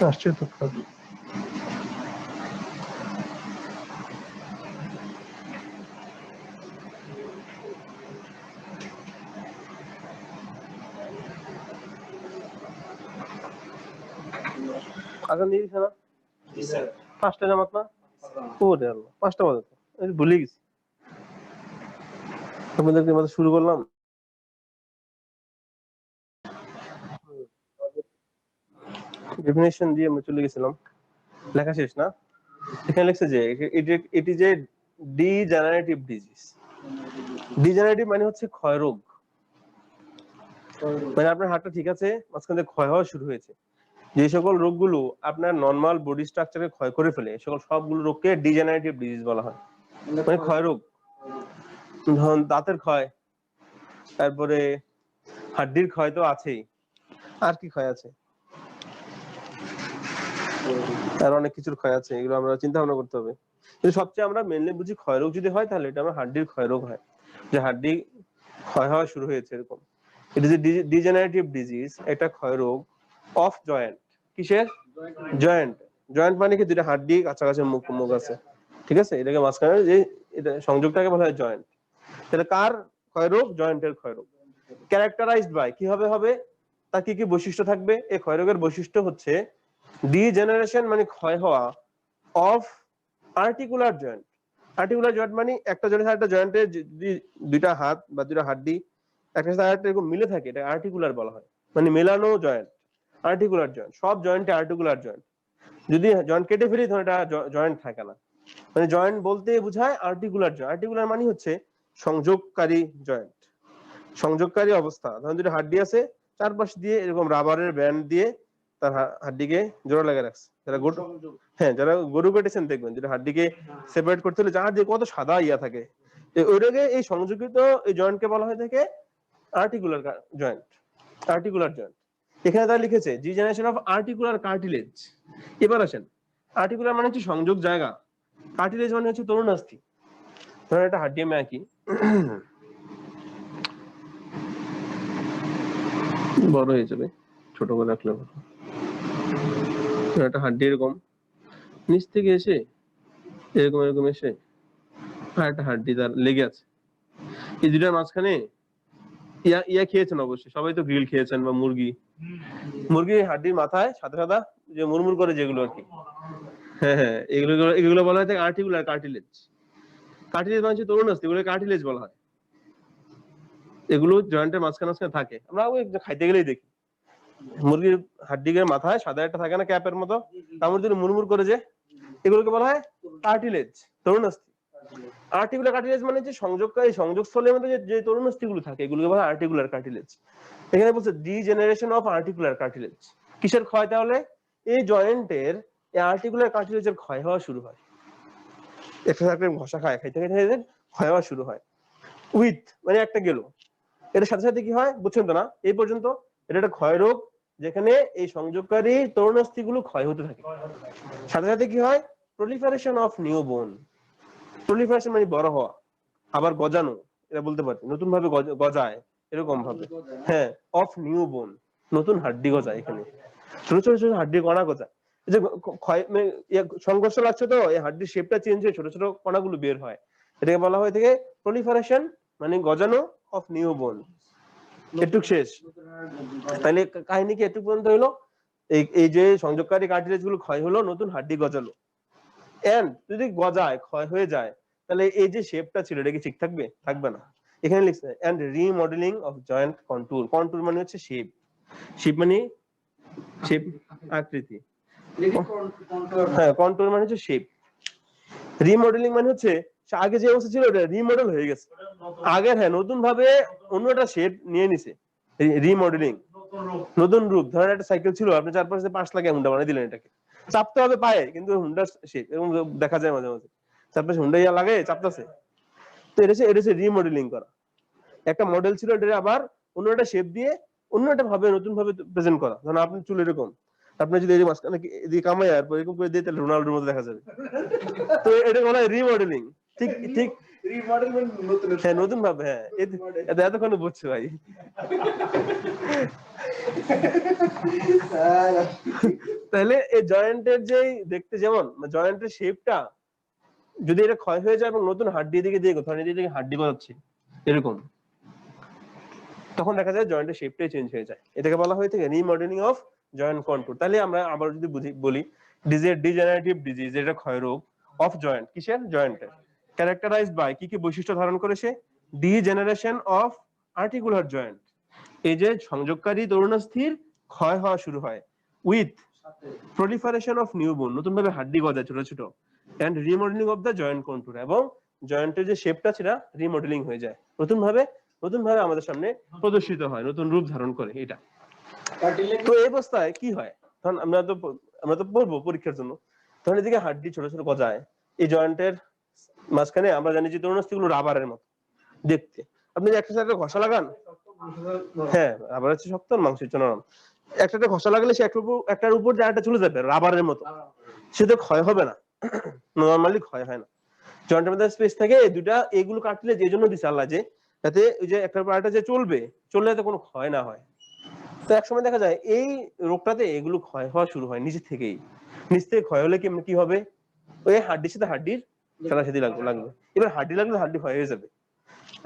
আসছে তো আগান দিয়ে দিছে না? পাঁচটা জামাত না? ওরে আল্লাহ, পাঁচটা বাজে তো, ভুলে গেছি। আপনাদেরকে মাঝে শুরু করলাম। ডেফিনেশন দিয়ে আমরা চলে গেছিলাম, লেখা শেষ না? এখানে লিখছে যে এটি যে ডিজেনারেটিভ ডিজিজ। ডিজেনারেটিভ মানে হচ্ছে ক্ষয় রোগ, মানে আপনার হাতটা ঠিক আছে, মাঝখান থেকে ক্ষয় হওয়া শুরু হয়েছে। যে সকল রোগগুলো আপনার নর্মাল বডি স্ট্রাকচারে ক্ষয় করে ফেলে, সকল সবগুলো রোগকে ডিজেনারেটিভ ডিজিজ বলা হয়, মানে ক্ষয় রোগ। ধরুন দাঁতের ক্ষয়, তারপরে হাড্ডির ক্ষয় তো আছেই, আর কি ক্ষয় আছে? আর অনেক কিছুর ক্ষয় আছে, এগুলো আমরা চিন্তা ভাবনা করতে হবে। কিন্তু সবচেয়ে আমরা মেনলি বুঝি ক্ষয় রোগ যদি হয় তাহলে এটা আমরা হাড্ডির ক্ষয় রোগ হয়, যে হাড্ডি ক্ষয় হওয়া শুরু হয়েছে এরকম। এটা যে ডিজেনারেটিভ ডিজিজ, এটা ক্ষয় রোগ অফ জয়েন্ট। কিসের? জয়েন্ট। জয়েন্ট মানে কি? দুটো হাড্ডি কাছাকাছি মুখ মুখ আছে, ঠিক আছে, এটাকে মাঝখানে যে এটা সংযোগটাকে বলা হয় জয়েন্ট। তাহলে কার ক্ষয় রোগ? জয়েন্টের ক্ষয় রোগ। ক্যারেক্টারাইজড বাই, কিভাবে হবে, তার কি কি বৈশিষ্ট্য থাকবে? এই ক্ষয় রোগের বৈশিষ্ট্য হচ্ছে ডিজেনারেশন মানে ক্ষয় হওয়া of articular joint. Articular joint মানে একটা জয়েন্টের একটা জয়েন্টের যদি দুইটা হাত বা দুইটা হাড্ডি একটা সাথে আরেকটা এরকম মিলে থাকে, এটা আর্টিকুলার বলা হয়, মানে মেলানো জয়েন্ট, আর্টিকুলার জয়েন্ট। সব জয়েন্টে আর্টিকুলার জয়েন্ট। যদি জয়েন্ট কেটে ফেলি তখন এটা জয়েন্ট থাকে না। মানে জয়েন্ট বলতে বোঝায় আর্টিকুলার জয়েন্ট। আর্টিকুলার মানে হচ্ছে সংযোগকারী জয়েন্ট, সংযোগকারী অবস্থা। ধরুন দুটো হাড্ডি আছে, চারপাশ দিয়ে এরকম রাবারের ব্যান্ড দিয়ে তার হাড্ডিকে জোড়া লাগিয়ে রাখছে। যারা গরু কেটেছেন দেখবেন, যেটা হাড্ডিকে সেপারেট করতে হলে যার যে কত সাদা ইয়া থাকে, ওইটাকে এই সংযোগিত এই জয়েন্টকে বলা হয় থাকে আর্টিকুলার জয়েন্ট, আর্টিকুলার জয়েন্ট। এখানে তারা লিখেছে ডিজেনারেশন অফ আর্টিকুলার কার্টিলেজ। এবার আসেন, আর্টিকুলার মানে হচ্ছে সংযোগ জায়গা, কার্টিলেজ মানে হচ্ছে তরুণাস্থি। ধরেন একটা হাড্ডি আমি আঁকি, বড় হয়ে যাবে, ছোট করে রাখলে একটা হাড্ডি এরকম নিচ থেকে এসে এরকম এরকম এসে আর একটা হাড্ডি তার লেগে আছে। এই দুটার মাঝখানে ইয়া খেয়েছেন অবশ্যই, সবাই তো গ্রিল খেয়েছেন বা মুরগি। মুরগির হাড্ডির মাথায় সাদা সাদা যে মুরমুর করে যেগুলো আর কি, হ্যাঁ হ্যাঁ, এগুলো এগুলো বলা হয় থাকে আর্টিকুলার কার্টিলেজ। কার্টিলেজ মানে হচ্ছে তরুণাস্থি, এগুলো কার্টিলেজ বলা হয়। এগুলো জয়েন্টের মাঝখানে মাঝখানে থাকে, আমরা খাইতে গেলেই দেখি মুরগির হাড্ডির মাথায় সাদা একটা থাকে না ক্যাপের মতো, তার মধ্যে মুরমুর করে যে, এগুলোকে বলা হয় কার্টিলেজ, তরুণাস্থি। আর্টিকুলার কার্টিলেজ মানে যে সংযোগকারী সংযোগস্থলের মধ্যে যে তরুণাস্থি গুলো থাকে, এগুলোকে বলা হয় আর্টিকুলার কার্টিলেজ। এখানে বলছে ডিজেনারেশন অফ আর্টিকুলার কার্টিলেজ। কিসের ক্ষয়? তাহলে এই জয়েন্টের এই আর্টিকুলার কার্টিলেজের ক্ষয় হওয়া শুরু হয়। একটা ঘষা খায়, খাইতে খাইতে ক্ষয় হওয়া শুরু হয়। উইথ মানে একটা গেল, এর সাথে সাথে কি হয় বুঝছেন তো না এই পর্যন্ত? এটা একটা ক্ষয় রোগ যেখানে এই সংযোগকারী তরুণাস্থি গুলো ক্ষয় হতে থাকে। সাথে সাথে কি হয়? প্রলিফারেশন অফ নিউ বোন। প্রলিফারেশন মানে বড় হওয়া, আবার গজানো, এটা বলতে পারি নতুন ভাবে গজায় এরকম ভাবে। হ্যাঁ, অফ নিউ বোন, নতুন হাড্ডি গজায়। এখানে ছোট ছোট ছোট হাড্ডি কণা গজায়। এই যে সংঘর্ষ লাগছে তো, এই হাড্ডির শেপটা চেঞ্জ হয়ে ছোট ছোট কণাগুলো বের হয়, এটাকে বলা হয় থেকে প্রলিফারেশন মানে গজানো অফ নিউ বোন। একটু শেষ, তাহলে কাহিনী কি একটু পর্যন্ত হলো? এই যে সংযোগকারী কার্টিলেজ গুলো ক্ষয় হলো, নতুন হাড্ডি গজালো। এন্ড যদি গজায় ক্ষয় হয়ে যায়, তাহলে এই যে শেপটা ছিল এটা কি ঠিক থাকবে? থাকবে না। এখানে লিখছে and remodeling of joint contour. Contour মানে হচ্ছে শেপ, শেপ মানে শেপ আকৃতি, হ্যাঁ কন্টুর মানে হচ্ছে শেপ। রিমডেলিং মানে হচ্ছে আগে যে অবস্থা ছিল ওটা রিমডেল হয়ে গেছে, আগের হ্যাঁ নতুন ভাবে অন্য একটা শেপ নিয়ে নিছে। রিমডেলিং, নতুন রূপ। ধরেন একটা সাইকেল ছিল, আপনি চারপাশে 5 লাখ হুন্ডা বানিয়ে দিলেন, এটাকে চাপতে হবে পায়ে, কিন্তু হুন্ডার শেপ এরকম দেখা যায় মাঝে মাঝে, চারপাশে হুন্ডা ইয়া লাগে চাপতেছে। তো এটা হচ্ছে রিমডেলিং করা। একটা মডেল ছিল, এটা আবার অন্য একটা শেপ দিয়ে অন্য একটা ভাবে নতুন ভাবে প্রেজেন্ট করা। ধরেন আপনি চুল এরকম, আপনি যদি এই মাঝখানে এদিকে কামাই আর এরকম করে দিয়ে, তাহলে রোনাল্ডোর মতো দেখা যাবে। তো এটা বলা হয় রিমডেলিং। ঠিক ঠিক রিমডেলমেন্ট নতুন হ্যাঁ নতুন ভাবে, হ্যাঁ এটা এতক্ষণ বুঝছো ভাই। তাহলে এই জয়েন্টের যে দেখতে যেমন জয়েন্টের শেপটা যদি এটা ক্ষয় হয়ে যায় এবং নতুন হাড্ডি দিকে দিয়ে ধরেন এদিকে হাড্ডি বানাচ্ছি এরকম, তখন দেখা যায় জয়েন্টের শেপটাই চেঞ্জ হয়ে যায়। এটাকে বলা হয়ে থাকে রিমডেলিং অফ জয়েন্ট কন্ট্যুর। তাহলে আমরা আবার যদি বলি ডিজেনারেটিভ ডিজিজ, এটা ক্ষয় রোগ অফ জয়েন্ট, কিসের? জয়েন্টের। ক্যারেক্টারাইজড বাই, কি কি বৈশিষ্ট্য ধারণ করেছে? ডিজেনারেশন অফ আর্টিকুলার জয়েন্ট, এই যে সংযোগকারী তরুণাস্থির ক্ষয় হওয়া শুরু হয়, উইথ প্রলিফারেশন অফ নিউ বোন, নতুন ভাবে হাড্ডি গজায় ছোট ছোট, and remodeling of the joint contour, এবং জয়েন্টের যে শেপটা সেটা রিমডেলিং হয়ে যায়, নতুন ভাবে আমাদের সামনে প্রদর্শিত হয়, নতুন রূপ ধারণ করে। এটা তো এই অবস্থায় কি হয়, তখন আমরা তো পড়বো পরীক্ষার জন্য, তখন এদিকে হাড্ডি ছোট ছোট গজায়, এই জয়েন্টের মাঝখানে আমরা জানি যে তরুণাস্থি গুলো রাবারের মতো দেখতে। আপনি একটা সাইডে ঘষা লাগান, হ্যাঁ রাবার হচ্ছে শক্ত, মাংসের জন্য নরম, একটা ঘষা লাগালে সে একটার উপর যে আরেকটা চলে যাবে রাবারের মতো, সে তো ক্ষয় হবে না, নরমালি ক্ষয় হয় না। জয়েন্টের মধ্যে স্পেস থাকে, দুটা এগুলো কাটলে যে জন্য দিছে আল্লাহ, যে যাতে ওই যে একটার পর আরেকটা যে চললে যাতে কোনো ক্ষয় না হয়। তো একসময় দেখা যায় এই রোগটাতে এগুলো ক্ষয় হওয়া শুরু হয় নিচে থেকেই। নিচ থেকে ক্ষয় হলে কি হবে, ওই হাড্ডির সাথে হাড্ডির সাথে লাগবে। এবার হাড্ডি লাগলে হাড্ডি ক্ষয় হয়ে যাবে।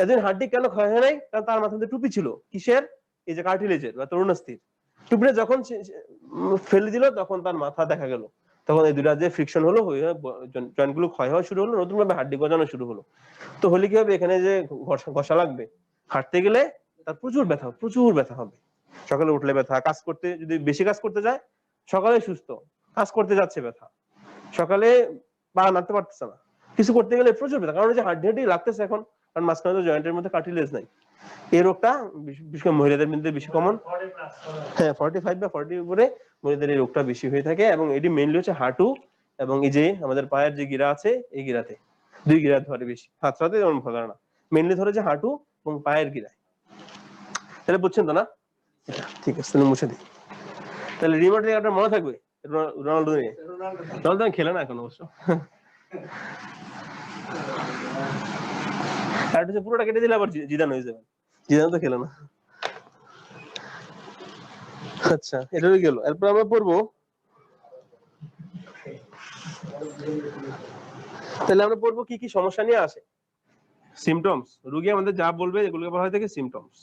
এদিন হাড্ডি কেন ক্ষয় হয় নাই? কারণ তার মাথায় টুপি ছিল, কিসের? এই যে কার্টিলেজের বা তরুণাস্থির। টুপিটা যখন ফেলে দিল তখন তার মাথা দেখা গেল, তখন এই দুটা যে ফ্রিকশন হলো, জয়েন্ট গুলো ক্ষয় হওয়া শুরু হলো, নতুন ভাবে হাড্ডি গজানো শুরু হলো। তো হলে কি হবে, এখানে যে ঘষা লাগবে, হাঁটতে গেলে তার প্রচুর ব্যথা হবে। সকালে উঠলে ব্যথা, কাজ করতে যদি বেশি কাজ করতে যায়, সকালে সুস্থ, কাজ করতে যাচ্ছে ব্যথা, সকালে পা নাড়তে পারতেছে না, কিছু করতে গেলে প্রচুর ব্যথা, কারণ যে হাড্ডি লাগতেছে এখন, কারণ মাঝখানে তো জয়েন্টের মধ্যে কার্টিলেজ নাই। এই রোগটা বিশেষ করে মহিলাদের মধ্যে বেশি কমন, হ্যাঁ 45 বা 40 উপরে মহিলাদের এই রোগটা বেশি হয়ে থাকে, এবং এটি মেইনলি হচ্ছে হাঁটু এবং এই যে আমাদের পায়ের যে গিরা আছে এই গিরাতে, দুই গিরা ধরে বেশি, হাতটাতে যেমন ধরে না, মেইনলি ধরে যে হাঁটু এবং পায়ের গিরায়। তাহলে বুঝছেন তো না? ঠিক আছে, তাহলে মুছে দিই। তাহলে রিমডেলিং আপনার মনে থাকবে, রোনালদো খেলে না এখন অবশ্য, আর পুরোটা কেটে দিলে আবার জিদান হয়ে যাবে, জিদান তো খেলে না। আচ্ছা এটা হয়ে গেল। এরপর আমরা পড়বো, তাহলে আমরা পড়বো কি কি সমস্যা নিয়ে আসে, সিমটমস। রোগী আমাদের যা বলবে এগুলোকে বলা হয় থাকে সিমটমস।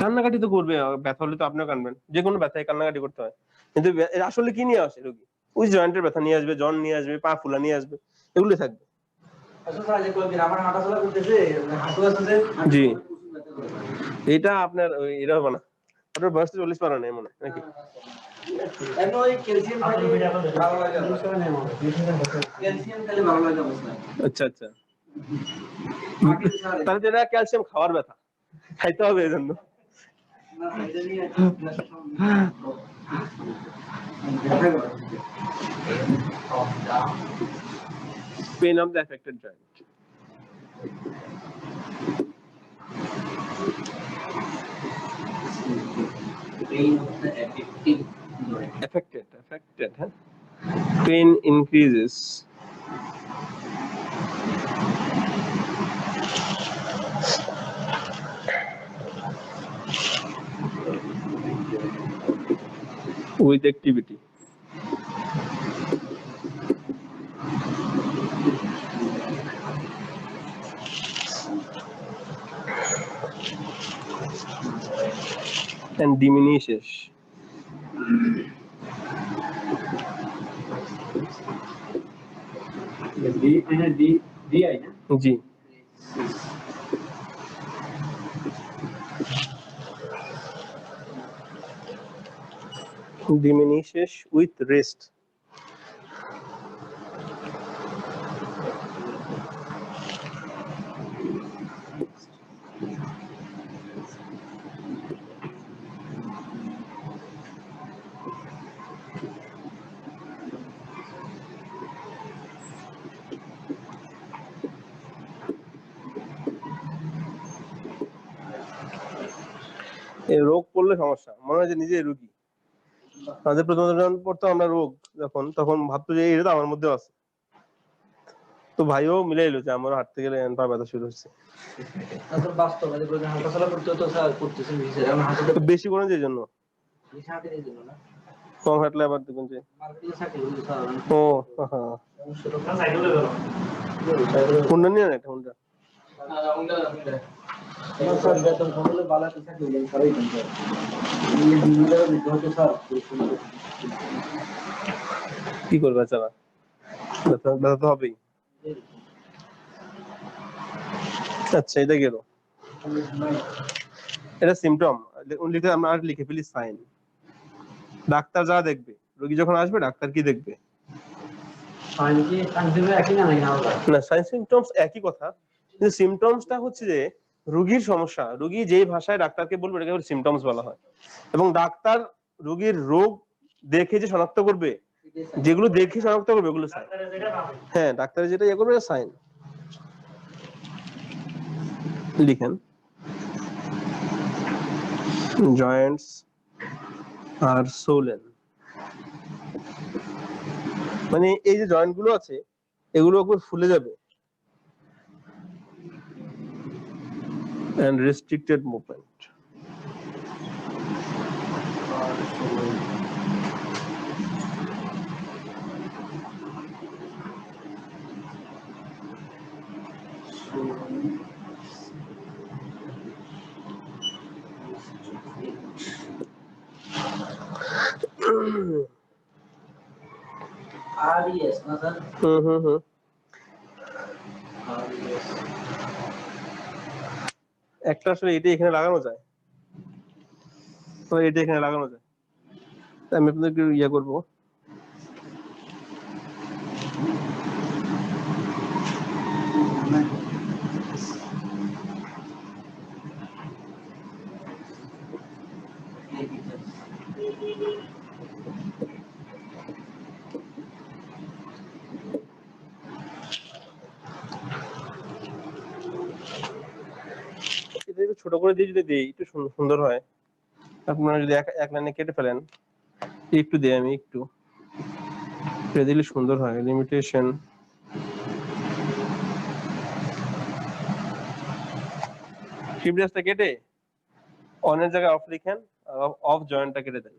কান্নাকাটি তো করবে, ব্যথা হলে তো আপনিও কানবেন, যে কোনো ব্যথায় কান্নাকাটি করতে হয়, কিন্তু আসলে কি নিয়ে আসে রোগী? ওই জয়েন্টের ব্যথা নিয়ে আসবে, জ্বর নিয়ে আসবে, পা ফুলা নিয়ে আসবে, এগুলোই থাকবে। জি এটা আপনার এটা হবে না, আপনার বয়স তো 40 পারা নেই মনে নাকি? আচ্ছা আচ্ছা, তাহলে যেটা ক্যালসিয়াম খাওয়ার ব্যথা, খাইতে হবে এই জন্য। Pain of the affected joint. Pain of the affected, huh? Pain increases with activity. And diminishes. Ji diminishes with rest. এই রোগ পড়লে সমস্যা, মনে হয় যে নিজে রোগী। আমাদের প্রথম পড়তো আমরা রোগ, যখন, তখন ভাবতো যে এটা তো আমার মধ্যেও আছে। তো ভাইও মিলাইলো যে আমার হাঁটতে গেলে পা ব্যথা শুরু হচ্ছে। বেশি করেন যে জন্য, কম হাঁটলে আবার দেখুন যে ও কোনটা নিয়ে না, কোনটা কি করবে বেচারা, ব্যথা তো হবেই। আচ্ছা এটা গেল, এটা সিমটম। লিখে আমরা আর লিখে ফেলি সাইন। ডাক্তার যা দেখবে, রোগী যখন আসবে ডাক্তার কি দেখবে? না, সাইন সিমটমস একই কথা, কিন্তু সিমটমসটা হচ্ছে যে রোগীর সমস্যা, রোগী যেই ভাষায় ডাক্তারকে বলবে এটাকে সিমটমস বলা হয়। এবং ডাক্তার রোগীর রোগ দেখে যে শনাক্ত করবে, যেগুলো দেখে শনাক্ত করবে ওগুলো সাইন। হ্যাঁ, ডাক্তার যেটা ইয়ে করবে সাইন। লিখেন জয়েন্টস আর সোলেন, মানে এই যে জয়েন্ট গুলো আছে এগুলো একবার ফুলে যাবে and restricted movement. RES না স্যার? একটা আসলে এটি এখানে লাগানো যায়, তো এটি এখানে লাগানো যায়। আমি আপনাদেরকে ইয়ে করবো, ছোট করে দিয়ে যদি দিই একটু সুন্দর হয়। আপনারা যদি এক লাইনে কেটে ফেলেন, একটু দিই আমি, একটু দিলে সুন্দর হয়। লিমিটেশন কিবডাসটা কেটে অনের জায়গায় অফ লিখেন, অফ জয়েন্টটা কেটে দেন,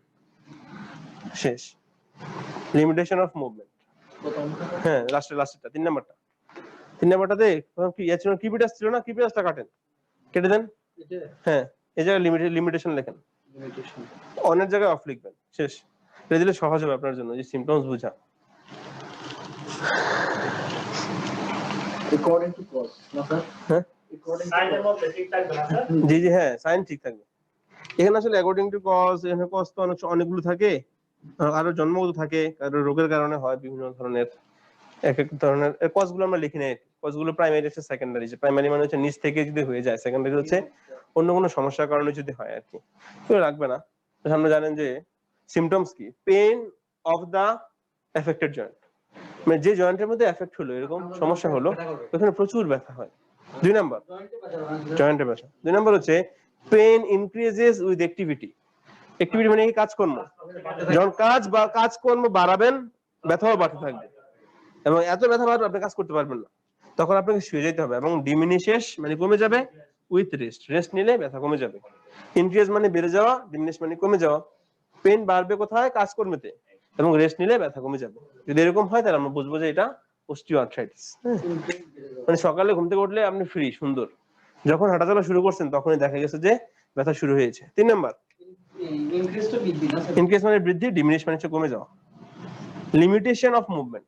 শেষ। লিমিটেশন অফ মুভমেন্ট, হ্যাঁ লাস্টেরটা 3 নাম্বারটা। 3 নাম্বারটাতে কি ছিল, কিবডাস ছিল না, কিবডাসটা কাটেন, কেটে দেন। হ্যাঁ, এই জায়গায় লিমিটেশন লেখেন, অনের জায়গায় অফ লিখবেন, শেষ। এটা দিলে সহজ হবে আপনার জন্য যে সিমটমস বোঝা। According to cause, না স্যার? হ্যাঁ, সাইনের মধ্যে ঠিক থাকবে না স্যার? জি জি, হ্যাঁ সাইন ঠিক থাকবে। এখানে আসলে অ্যাকর্ডিং টু কজ, এখানে কজ তো অনেকগুলো থাকে, আরো জন্মগত থাকে, কারো রোগের কারণে হয় বিভিন্ন ধরনের, এক এক ধরনের কজ গুলো আমরা লিখি নাই। কজ গুলো প্রাইমারি হচ্ছে সেকেন্ডারি, যে প্রাইমারি মানে হচ্ছে নিচ থেকে যদি হয়ে যায়, সেকেন্ডারি হচ্ছে অন্য কোনো সমস্যার কারণে যদি হয় আর কি, তো রাখবে না। আমরা জানেন যে সিমটমস কি, pain of the affected joint, মানে যে জয়েন্টের মধ্যে এফেক্ট হলো, এরকম সমস্যা হলো, ওখানে প্রচুর ব্যথা হয়। 2 নাম্বার জয়েন্টে ব্যথা। 2 নাম্বার হচ্ছে pain increases with activity. Activity মানে কি, কাজকর্ম, যখন কাজকর্ম বাড়াবেন ব্যথাও বাড়তে থাকবে, এবং এত ব্যথা বাড়বে আপনি কাজ করতে পারবেন না, তখন আপনাকে শুয়ে যেতে হবে। এবং ডিমিনিশেস মানে কমে যাবে, উইথ রেস্ট, রেস্ট নিলে ব্যথা কমে যাবে। ইনক্রিজ মানে বেড়ে যাওয়া, ডিমিনিশ মানে কমে যাওয়া। পেইন বাড়বে কোথায়, কাজকর্মেতে, এবং রেস্ট নিলে ব্যথা কমে যাবে। যদি এরকম হয় তাহলে আমরা বুঝবো যে এটা অস্টিওআর্থ্রাইটিস। মানে সকালে ঘুম থেকে উঠলে আপনি ফ্রি, সুন্দর, যখন হাঁটাচলা শুরু করছেন তখনই দেখা গেছে যে ব্যথা শুরু হয়েছে। 3 নাম্বার ইনক্রিজ মানে বৃদ্ধি, ডিমিনিশ মানে হচ্ছে কমে যাওয়া। লিমিটেশন অফ মুভমেন্ট,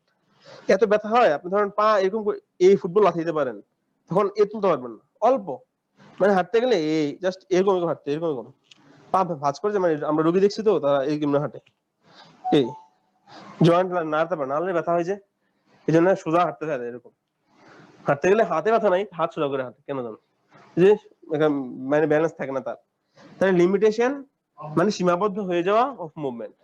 এত ব্যথা হয় আপনি ধরেন পা এরকম এই ফুটবল লাথিয়ে পারেন, তখন এ তুলতে পারবেন না, অল্প, মানে হাঁটতে গেলে এই জাস্ট এরকম হাঁটতে, এরকম পা ভাঁজ করে, মানে আমরা রোগী দেখছি তো তারা এরকম হাঁটে, এই জয়েন্ট নাড়তে পারে, নাড়লে ব্যথা হয় যে, এই জন্য সোজা হাঁটতে চায়, এরকম হাঁটতে গেলে হাতে ব্যথা নাই, হাত সোজা করে হাঁটে, কেন জানো, যে মানে ব্যালেন্স থাকে না তার। তাহলে লিমিটেশন মানে সীমাবদ্ধ হয়ে যাওয়া অফ মুভমেন্ট,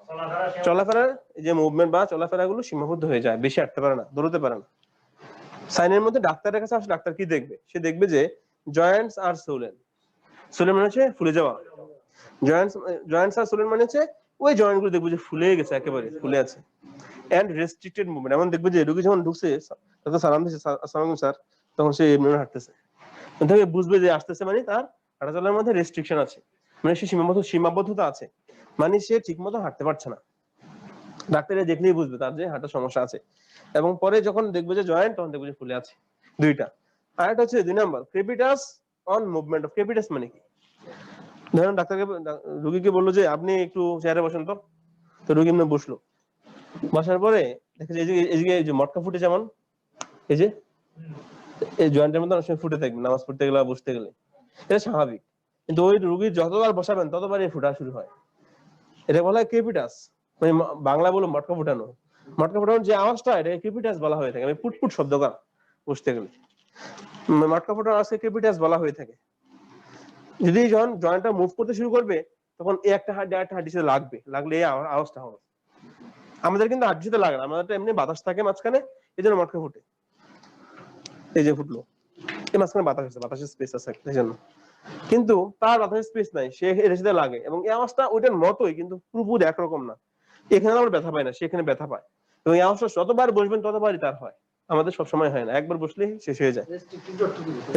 চলাফেরার যে মুভমেন্ট বা চলাফেরা গুলো সীমাবদ্ধ হয়ে যায়, বেশি হাঁটতে পারে না, দৌড়তে পারে না। সাইনের মধ্যে ডাক্তারের কাছে আসলে ডাক্তার কি দেখবে, সে দেখবে যে জয়েন্টস আর সোলেন। সোলেন মানে হচ্ছে ফুলে যাওয়া, জয়েন্টস আর সোলেন মানে হচ্ছে ওই জয়েন্ট গুলো দেখবে যে ফুলে গেছে, একেবারে ফুলে আছে। And restricted movement. এমন দেখবে যে রোগী যখন ঢুকছে তখন সালাম দিচ্ছে, আসসালামু আলাইকুম স্যার, তখন সে এমনি হাঁটতেছে, তখন বুঝবে যে আসতেছে মানে তার হাঁটা চলার মধ্যে রেস্ট্রিকশন আছে, মানে সে সীমাবদ্ধতা আছে, মানে সে ঠিক মতো হাঁটতে পারছে না। ডাক্তারে দেখলেই বুঝবে তার যে হাঁটার সমস্যা আছে। এবং পরে যখন দেখবে যে জয়েন্ট, তখন দেখবে যে ফুলে আছে। দুইটা। আর একটা হচ্ছে 2 number, crepitus on movement of. Crepitus মানে কি? ধরুন রোগীকে বললো যে আপনি একটু চেয়ারে বসেন, তো রোগী এমনি বসলো, বসার পরে দেখে যে এই যে মটকা ফুটে, যেমন এই যে এই জয়েন্টের মধ্যে অনেক সময় ফুটে থাকবে নামাজ পড়তে গেলে বা বসতে গেলে, এটা স্বাভাবিক। কিন্তু ওই রোগীর যতবার বসাবেন ততবার এই ফুটা শুরু হয়, এটা বলা হয় ক্রেপিটাস। মানে বাংলা বলো মটকা ফুটানো। মটকা ফুটানোর যে আওয়াজটা, এটা ক্রেপিটাস বলা হয়ে থাকে। আমি পুটপুট শব্দ কর বসতে গেলে মটকা ফুটানোর আওয়াজকে ক্রেপিটাস বলা হয়ে থাকে। যদি যখন জয়েন্টটা মুভ করতে শুরু করবে, তখন এই একটা হাড্ডি আরেকটা হাড্ডির সাথে লাগলে এই আওয়াজটা হবে। আমাদের কিন্তু হাড্ডির সাথে লাগে না, আমাদের এমনি বাতাস থাকে মাঝখানে, এই জন্য মটকা ফুটে। এই যে ফুটলো, এই মাঝখানে বাতাস আছে, বাতাসের স্পেস আছে এই জন্য। কিন্তু তার বাতাসের স্পেস নাই, সে এর সাথে লাগে, এবং এই আওয়াজটা ওইটার মতোই, কিন্তু পুরোপুরি একরকম না। এখানে আমরা ব্যথা পাই না, সেখানে ব্যথা পায়। এবং এই আওয়াজটা যতবার বসবেন ততবারই তার হয়, আমাদের সবসময় হয় না, একবার বসলেই শেষ হয়ে যায়।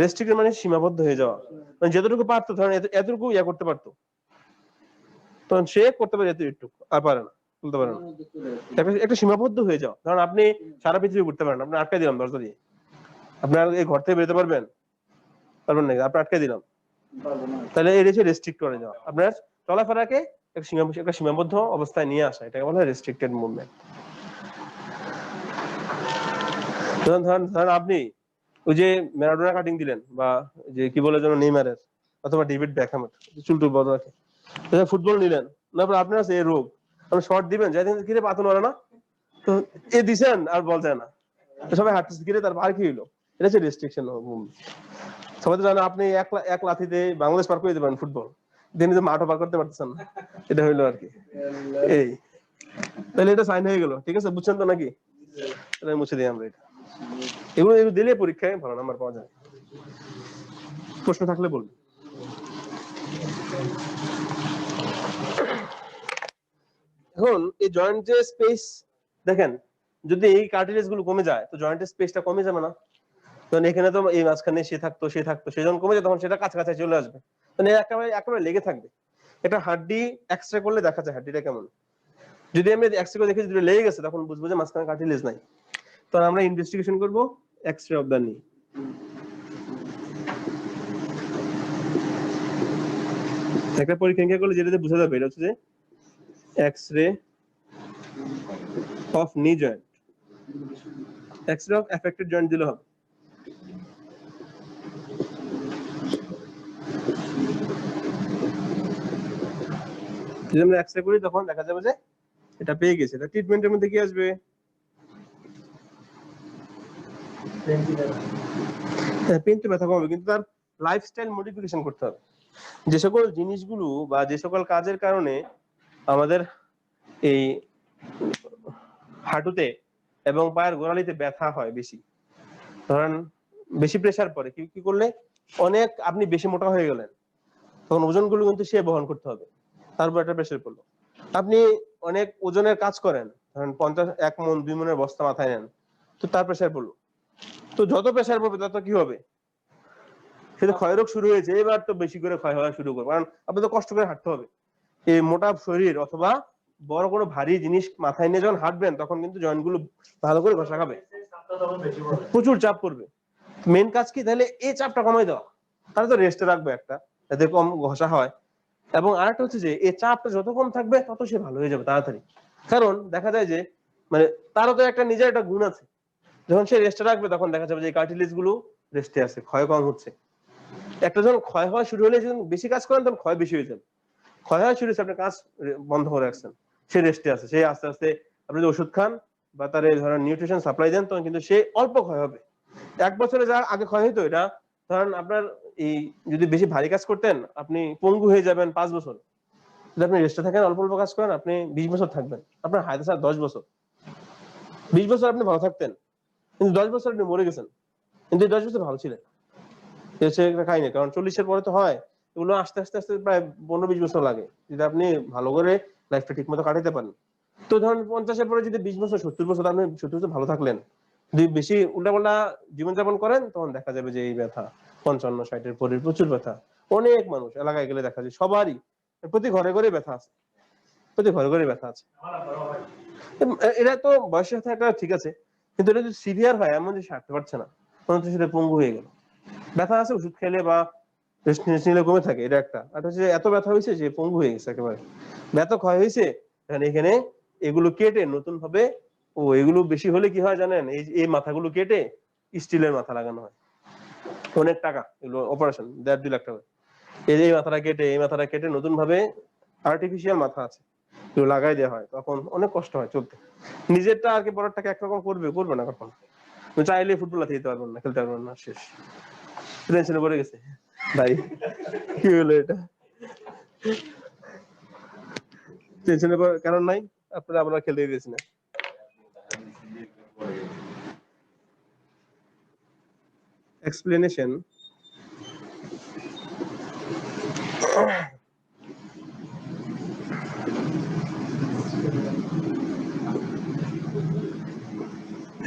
রেস্ট্রিক্টেড মানে সীমাবদ্ধ হয়ে যাওয়া, মানে যতটুকু পারতো, ধরেন এতটুকু করতে পারতো, তখন সে করতে পারে এতটুকু, আর পারে না, বলতে পারে না। একটা সীমাবদ্ধ হয়ে যাও। ধরেন আপনি সারা পৃথিবী ঘুরতে পারেন, আপনি আটকে দিলাম দরজা দিয়ে, আপনার এই ঘর থেকে বেরোতে পারবেন নাকি? আপনি আটকে দিলাম, তাহলে এই রেস্ট্রিক্ট করে যাওয়া, আপনার চলাফেরাকে একটা সীমাবদ্ধ অবস্থায় নিয়ে আসা, এটাকে বলা হয় রেস্ট্রিক্টেড মুভমেন্ট। ধরেন আপনি ওই যে ম্যারাডোনা কাটিং দিলেন, বা যে কি বলে যেন নেইমারের অথবা ডেভিড বেকহ্যামের চুলটুল বড় রাখে, ফুটবল নিলেন, তারপর আপনার আছে এই রোগ, আপনি শর্ট দিবেন, যাই কিরে পাতন মারে না, তো এ দিছেন আর বল যায় না, সবাই হাঁটতেছে, কিরে তার আর কি হইলো? এটা হচ্ছে রেস্ট্রিকশন মুভমেন্ট। সবাই তো জানে আপনি এক লাথিতে বাংলাদেশ পার করে দিতে পারেন ফুটবল, দিনে যে মাঠও পার করতে পারতেছেন না, এটা হইলো আর কি। এই তাহলে এটা সাইন হয়ে গেল, ঠিক আছে, বুঝছেন তো নাকি? এটা মুছে দিই আমরা। এটা এগুলো দিলে পরীক্ষায় ভালো নাম্বার পাওয়া যায়। প্রশ্ন থাকলে বলুন। এখন এই জয়েন্ট যে স্পেস দেখেন, যদি এই কার্টিলেজ গুলো কমে যায়, তো জয়েন্টের স্পেসটা কমে যাবে না? তখন এখানে তো এই মাঝখানে সে থাকতো সে যখন কমে যায়, তখন সেটা কাছাকাছি চলে আসবে, মানে একেবারে লেগে থাকবে। এটা হাড্ডি এক্সরে করলে দেখা যায় হাড্ডিটা কেমন। যদি আমি এক্সরে করে দেখি যদি লেগে গেছে, তখন বুঝবো যে মাঝখানে কার্টিলেজ নাই, তখন আমরা ইনভেস্টিগেশন করবো এক্সরে অফ দ্য নি। একটা পরীক্ষা করলে যেটাতে বোঝা যাবে, এটা হচ্ছে যে x-ray of knee joint, x-ray of affected joint দিলে হবে। যদি আমরা এক্সরে করি, তখন দেখা যাবে যে এটা পেয়ে গেছে। এটা ট্রিটমেন্টের মধ্যে কি আসবে? পেন তো ব্যথা কমবে, কিন্তু তার লাইফস্টাইল মডিফিকেশন করতে হবে। যে সকল জিনিসগুলো বা যে সকল কাজের কারণে আমাদের এই হাঁটুতে এবং পায়ের গোড়ালিতে ব্যথা হয় বেশি, ধরেন বেশি প্রেসার পড়ে, কি করলে অনেক আপনি বেশি মোটা হয়ে গেলেন, তখন ওজনগুলো কিন্তু সে বহন করতে হবে, তারপর একটা প্রেসার পড়লো। আপনি অনেক ওজনের কাজ করেন, ধরেন 1 মণ 2 মণের বস্তা মাথায় নেন, তো তার প্রেসার পড়লো, তো যত প্রেসার পড়বে তত কি হবে? সেটা ক্ষয়রোগ শুরু হয়েছে, এবার তো বেশি করে ক্ষয় হওয়া শুরু করবে, কারণ আপনি তো কষ্ট করে হাঁটতে হবে। এই মোটা শরীর অথবা বড় কোনো ভারী জিনিস মাথায় নিয়ে যখন হাঁটবেন, তখন কিন্তু জয়েন্ট গুলো ভালো করে ঘষা খাবে, প্রচুর চাপ পড়বে। মেন কাজ কি তাহলে? এই চাপটা কমাই দেওয়া, তাহলে তো রেস্টে রাখবে একটা, যাতে কম ঘষা হয়। এবং আরেকটা হচ্ছে যে এই চাপটা যত কম থাকবে, তত সে ভালো হয়ে যাবে তাড়াতাড়ি। কারণ দেখা যায় যে মানে তারও তো একটা নিজের একটা গুণ আছে, যখন সে রেস্টে রাখবে, তখন দেখা যাবে যে কার্টিলেজ গুলো রেস্টে আছে, ক্ষয় কম হচ্ছে। একটা যখন ক্ষয় হওয়া শুরু হলে, যখন বেশি কাজ করেন, তখন ক্ষয় বেশি হয়ে যাবে। ক্ষয় হওয়া শুরু হচ্ছে, আপনি কাজ বন্ধ করে রাখছেন, সে রেস্টে আছে, সে আস্তে আস্তে আপনি যদি ওষুধ খান বা তার ধরেন নিউট্রিশন সাপ্লাই দেন, তখন কিন্তু সে অল্প ক্ষয় হবে। 1 বছরে যা আগে ক্ষয় হইতো, এটা ধরেন আপনার এই যদি বেশি ভারী কাজ করতেন, আপনি পঙ্গু হয়ে যাবেন 5 বছর। যদি আপনি রেস্টে থাকেন, অল্প অল্প কাজ করেন, আপনি 20 বছর থাকবেন। আপনার হায়াতে স্যার 10 বছর, 20 বছর আপনি ভালো থাকতেন, কিন্তু 10 বছর আপনি মরে গেছেন, কিন্তু 10 বছর ভালো ছিলেন। কাহিনী, কারণ 40-এর পরে তো হয় এগুলো, আস্তে আস্তে আস্তে প্রায় 15-20 বছর লাগে, যদি আপনি ভালো করে লাইফটা ঠিক মতো কাটাতে পারেন। তো ধরুন 50-এর পরে যদি 20 বছর 70 বছর আপনি 70 বছর ভালো থাকলেন, যদি বেশি উল্টাপাল্টা জীবনযাপন করেন তখন দেখা যাবে যে এই ব্যথা 55-60-এর পরে প্রচুর ব্যথা। অনেক মানুষ এলাকায় গেলে দেখা যায় সবারই প্রতি ঘরে ঘরে ব্যথা আছে, প্রতি ঘরে ঘরে ব্যথা আছে। এটা তো বয়সের সাথে একটা ঠিক আছে, কিন্তু এটা যদি সিভিয়ার হয় এমন যে হাঁটতে পারছে না, তখন তো সেটা পঙ্গু হয়ে গেল। ব্যথা আছে ওষুধ খেলে বা রেস্ট নিলে কমে থাকে, এটা একটা। আর হচ্ছে এত ব্যথা হয়েছে যে পঙ্গু হয়ে গেছে একেবারে, ব্যথা ক্ষয় হয়েছে। এখানে এগুলো কেটে নতুন ভাবে, এগুলো বেশি হলে কি হয় জানেন, এই মাথাগুলো কেটে স্টিলের মাথা লাগানো হয়, অনেক টাকা এগুলো অপারেশন, 1.5-2 লাখ টাকা। এই মাথাটা কেটে নতুন ভাবে আর্টিফিশিয়াল মাথা আছে এগুলো লাগাই দেওয়া হয়, তখন অনেক কষ্ট হয় চলতে। নিজেরটা আর কি পরেরটাকে একরকম করবে না কখন, চাইলে ফুটবল খেলতে পারবেন না, খেলতে পারবেন না, শেষ। টেনশনে পড়ে গেছে ভাই, কি হলো এটা? টেনশনে কারণ নাই, আপনারা আমরা খেলতে দিয়েছি না। Explanation,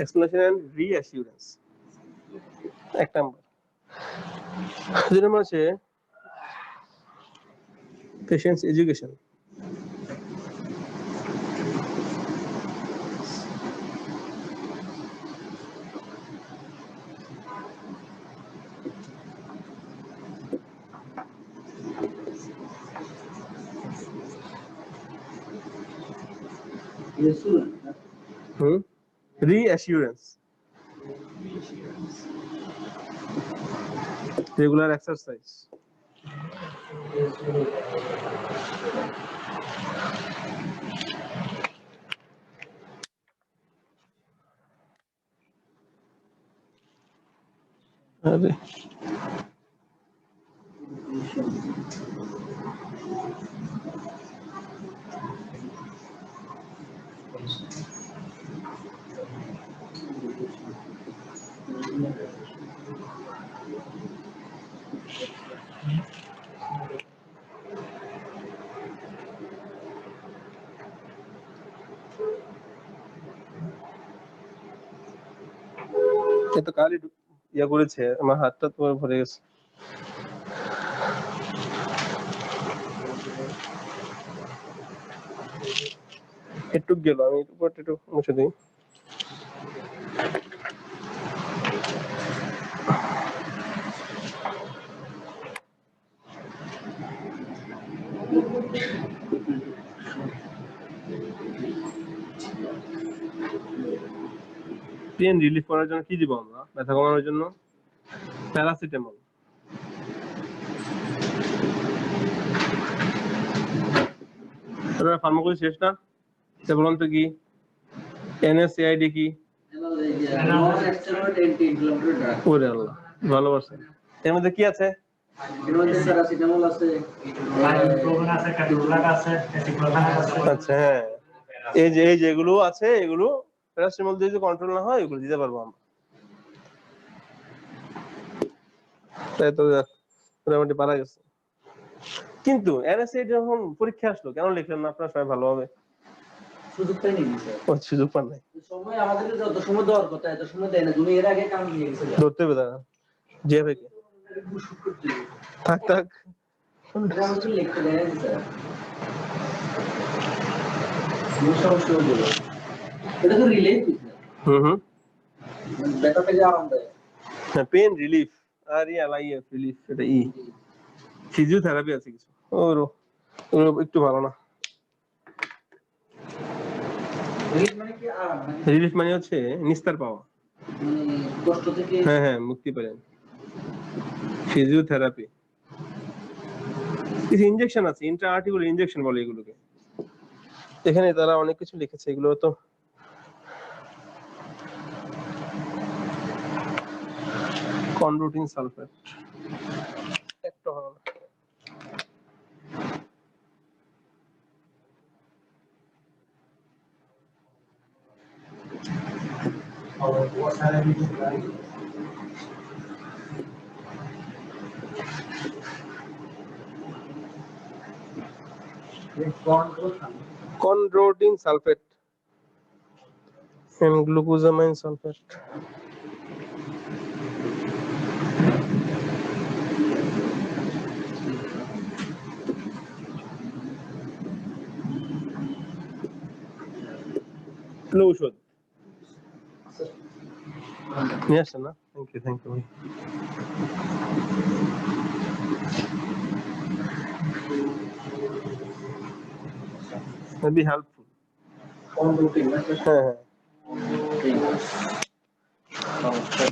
explanation and reassurance. এক নাম্বার, দুই নম্বর হচ্ছে patients education. Reassurance, regular exercise. আরে এত কালি ইয়া করেছে, আমার হাতটা তোমার ভরে গেছে। একটু গেল, আমি উপরটা একটু মুছে দিই। পেন রিলিফ করার জন্য কি দিব আমরা? ব্যথা কমানোর জন্য প্যারাসিটামল। ফার্মাকোলজি শেষ না? সে বলুন তো কি এনএসএআইডি কি? ওরে আল্লাহ, ভালোবাসা। এর মধ্যে কি আছে? প্যারাসিটামল আছে, আচ্ছা, হ্যাঁ, এই যেগুলো আছে এগুলো প্যারাসিটামল দিয়ে যদি কন্ট্রোল না হয় এগুলো দিতে পারবো আমরা। তাই তো মোটামুটি পারা গেছে। কিন্তু এনএসএ যখন পরীক্ষা আসলো কেন লিখলেন না আপনারা সবাই ভালোভাবে? সুযোগ পাইনি স্যার। সুযোগ পান নাই। সময় আমাদের যত সময় দেওয়ার কথা এত সময় দেয় না। তুমি এর আগে কাম নিয়ে গেছো, ধরতে হবে না যে থেকে থাক এটা আমাকে লিখতে দেয় না স্যার। সমস্যা হয়ে গেল, এটা তো রিলেট ব্যথা থেকে আরাম দেয়, পেন রিলিফ। আর আইএফ রিলিফ, এটা ফিজিওথেরাপি আছে কিছু, ওর একটু ভালো না। রিলেট মানে কি আরাম, রিলিফ মানে হচ্ছে নিস্তার পাওয়া, কষ্ট থেকে হ্যাঁ মুক্তি পেলেন। ফিজিওথেরাপি কিছু ইনজেকশন আছে, ইন্ট্রা আর্টিকুলার ইনজেকশন বলে এগুলোকে। এখানে তারা অনেক কিছু লিখেছে, এগুলো তো কনরুটিন সালফেট একটা ভালো না। Chondroitin sulfate and glucosamine sulfate. No ঔষধ নিয়ে আসছেন না? থ্যাংক ইউ ভাই। Be helpful. হ্যাঁ হ্যাঁ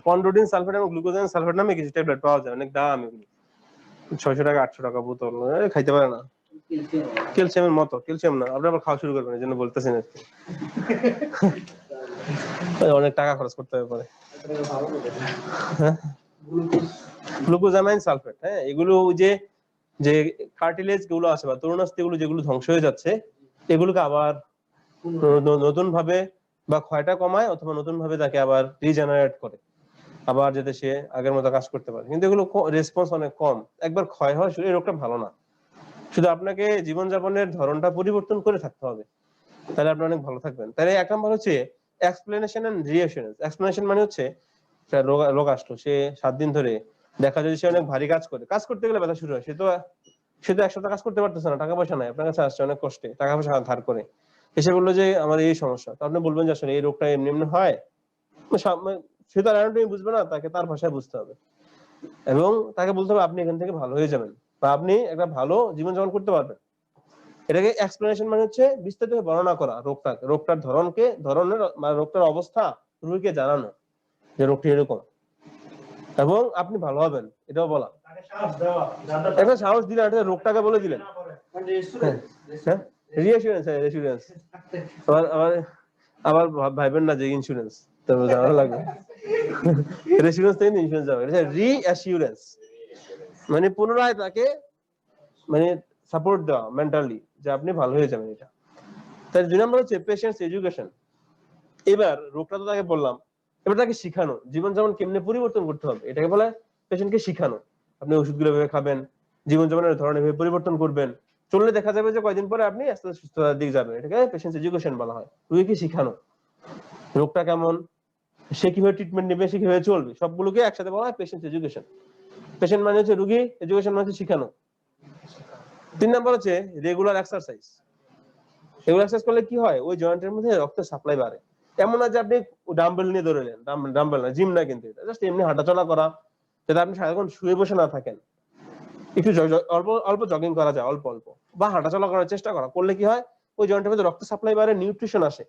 কন্ডোডিন সালফেট এবং গ্লুকোজামিন সালফেট নামে কিছু ট্যাবলেট পাওয়া যায়, অনেক দাম এগুলো, 600 টাকা 800 টাকা বোতল, খাইতে পারে না। ক্যালসিয়ামের মতো, ক্যালসিয়াম না, আপনি আবার খাওয়া শুরু করবেন, এই জন্য বলতেছেন আর কি। অনেক টাকা খরচ করতে হবে পরে। গ্লুকোজামাইন সালফেট, হ্যাঁ এগুলো যে যে কার্টিলেজ গুলো আছে বা তরুণাস্থি গুলো যেগুলো ধ্বংস হয়ে যাচ্ছে, এগুলোকে আবার নতুন ভাবে বা ক্ষয়টা কমায় অথবা নতুন ভাবে তাকে আবার রিজেনারেট করে, আবার যাতে সে আগের মতো কাজ করতে পারে। কিন্তু এগুলো রেসপন্স অনেক কম, একবার ক্ষয় হয় এই রোগটা ভালো না। শুধু আপনাকে জীবনযাপনের ধরনটা পরিবর্তন করে থাকতে হবে, তাহলে আপনি অনেক ভালো থাকবেন। তাহলে এক নম্বর হচ্ছে এক্সপ্লেনেশন এন্ড রিঅ্যাসুরেন্স। এক্সপ্লেনেশন মানে হচ্ছে রোগ আসলো, সে 7 দিন ধরে দেখা যায় সে অনেক ভারী কাজ করে, কাজ করতে গেলে ব্যথা শুরু হয়, সে তো 1 সপ্তাহ কাজ করতে পারতেছে না, টাকা পয়সা নাই, আপনার কাছে আসছে অনেক কষ্টে, টাকা পয়সা ধার করে এসে বললো যে আমার এই সমস্যা, তো আপনি বলবেন যে আসলে এই রোগটা এমনি এমনি হয়, সে তো অ্যানাটমি বুঝবে না, তাকে তার ভাষায় বুঝতে হবে এবং তাকে বলতে হবে আপনি এখান থেকে ভালো হয়ে যাবেন বা আপনি একটা ভালো জীবনযাপন করতে পারবেন। এটাকে এক্সপ্লেনেশন মানে হচ্ছে বিস্তারিত বর্ণনা করা রোগটার ধরনের মানে রোগটার অবস্থা রোগীকে জানানো যে রোগটি এরকম এবং আপনি ভালো হবেন, এটাও বলা। একটা সাহস দিলেন, একটা রোগটাকে বলে দিলেন, রিঅ্যাসুরেন্স। আবার আবার আবার ভাইবেন না যে ইন্স্যুরেন্স, তবে জানা লাগবে। রেসিউরেন্স থেকে ইন্স্যুরেন্স যাবে, এটা রিঅ্যাসুরেন্স মানে পুনরায় তাকে মানে সাপোর্ট দেওয়া মেন্টালি যে আপনি ভালো হয়ে যাবেন। এটা তাই 2 নম্বর হচ্ছে পেশেন্টস এডুকেশন। এবার রোগটা তো তাকে বললাম, এবার তাকে শিখানো জীবনযাপন কেমনে পরিবর্তন করতে হবে, এটাকে বলে পেশেন্টকে শিখানো। আপনি ওষুধগুলো ভেবে খাবেন, জীবনযাপনের ধরনের ভেবে পরিবর্তন করবেন, চললে দেখা যাবে যে কয়দিন পরে আপনি আস্তে আস্তে সুস্থতার দিকে যাবেন। এটাকে পেশেন্টস এডুকেশন বলা হয়। রোগীকে শিখানো রোগটা কেমন, সে কিভাবে ট্রিটমেন্ট নেবে, সে কিভাবে চলবে, সবগুলোকে একসাথে বলা হয় পেশেন্টস এডুকেশন। পেশেন্ট মানে হচ্ছে রোগী, এডুকেশন মানে হচ্ছে শিখানো। 3 নম্বর হচ্ছে রেগুলার এক্সারসাইজ। রেগুলার এক্সারসাইজ করলে কি হয়, ওই জয়েন্টের মধ্যে রক্তের সাপ্লাই বাড়ে। এমন না যে আপনি ডাম্বেল নিয়ে ধরে নেন, ডাম্বেল না, জিম না, কিন্তু এটা জাস্ট এমনি হাঁটাচলা করা, যাতে আপনি সারাক্ষণ শুয়ে বসে না থাকেন। একটু অল্প অল্প জগিং করা যায়, অল্প অল্প বা হাঁটাচলা করার চেষ্টা করা, করলে কি হয় ওই জয়েন্টের মধ্যে রক্ত সাপ্লাই বাড়ে, নিউট্রিশন আসে,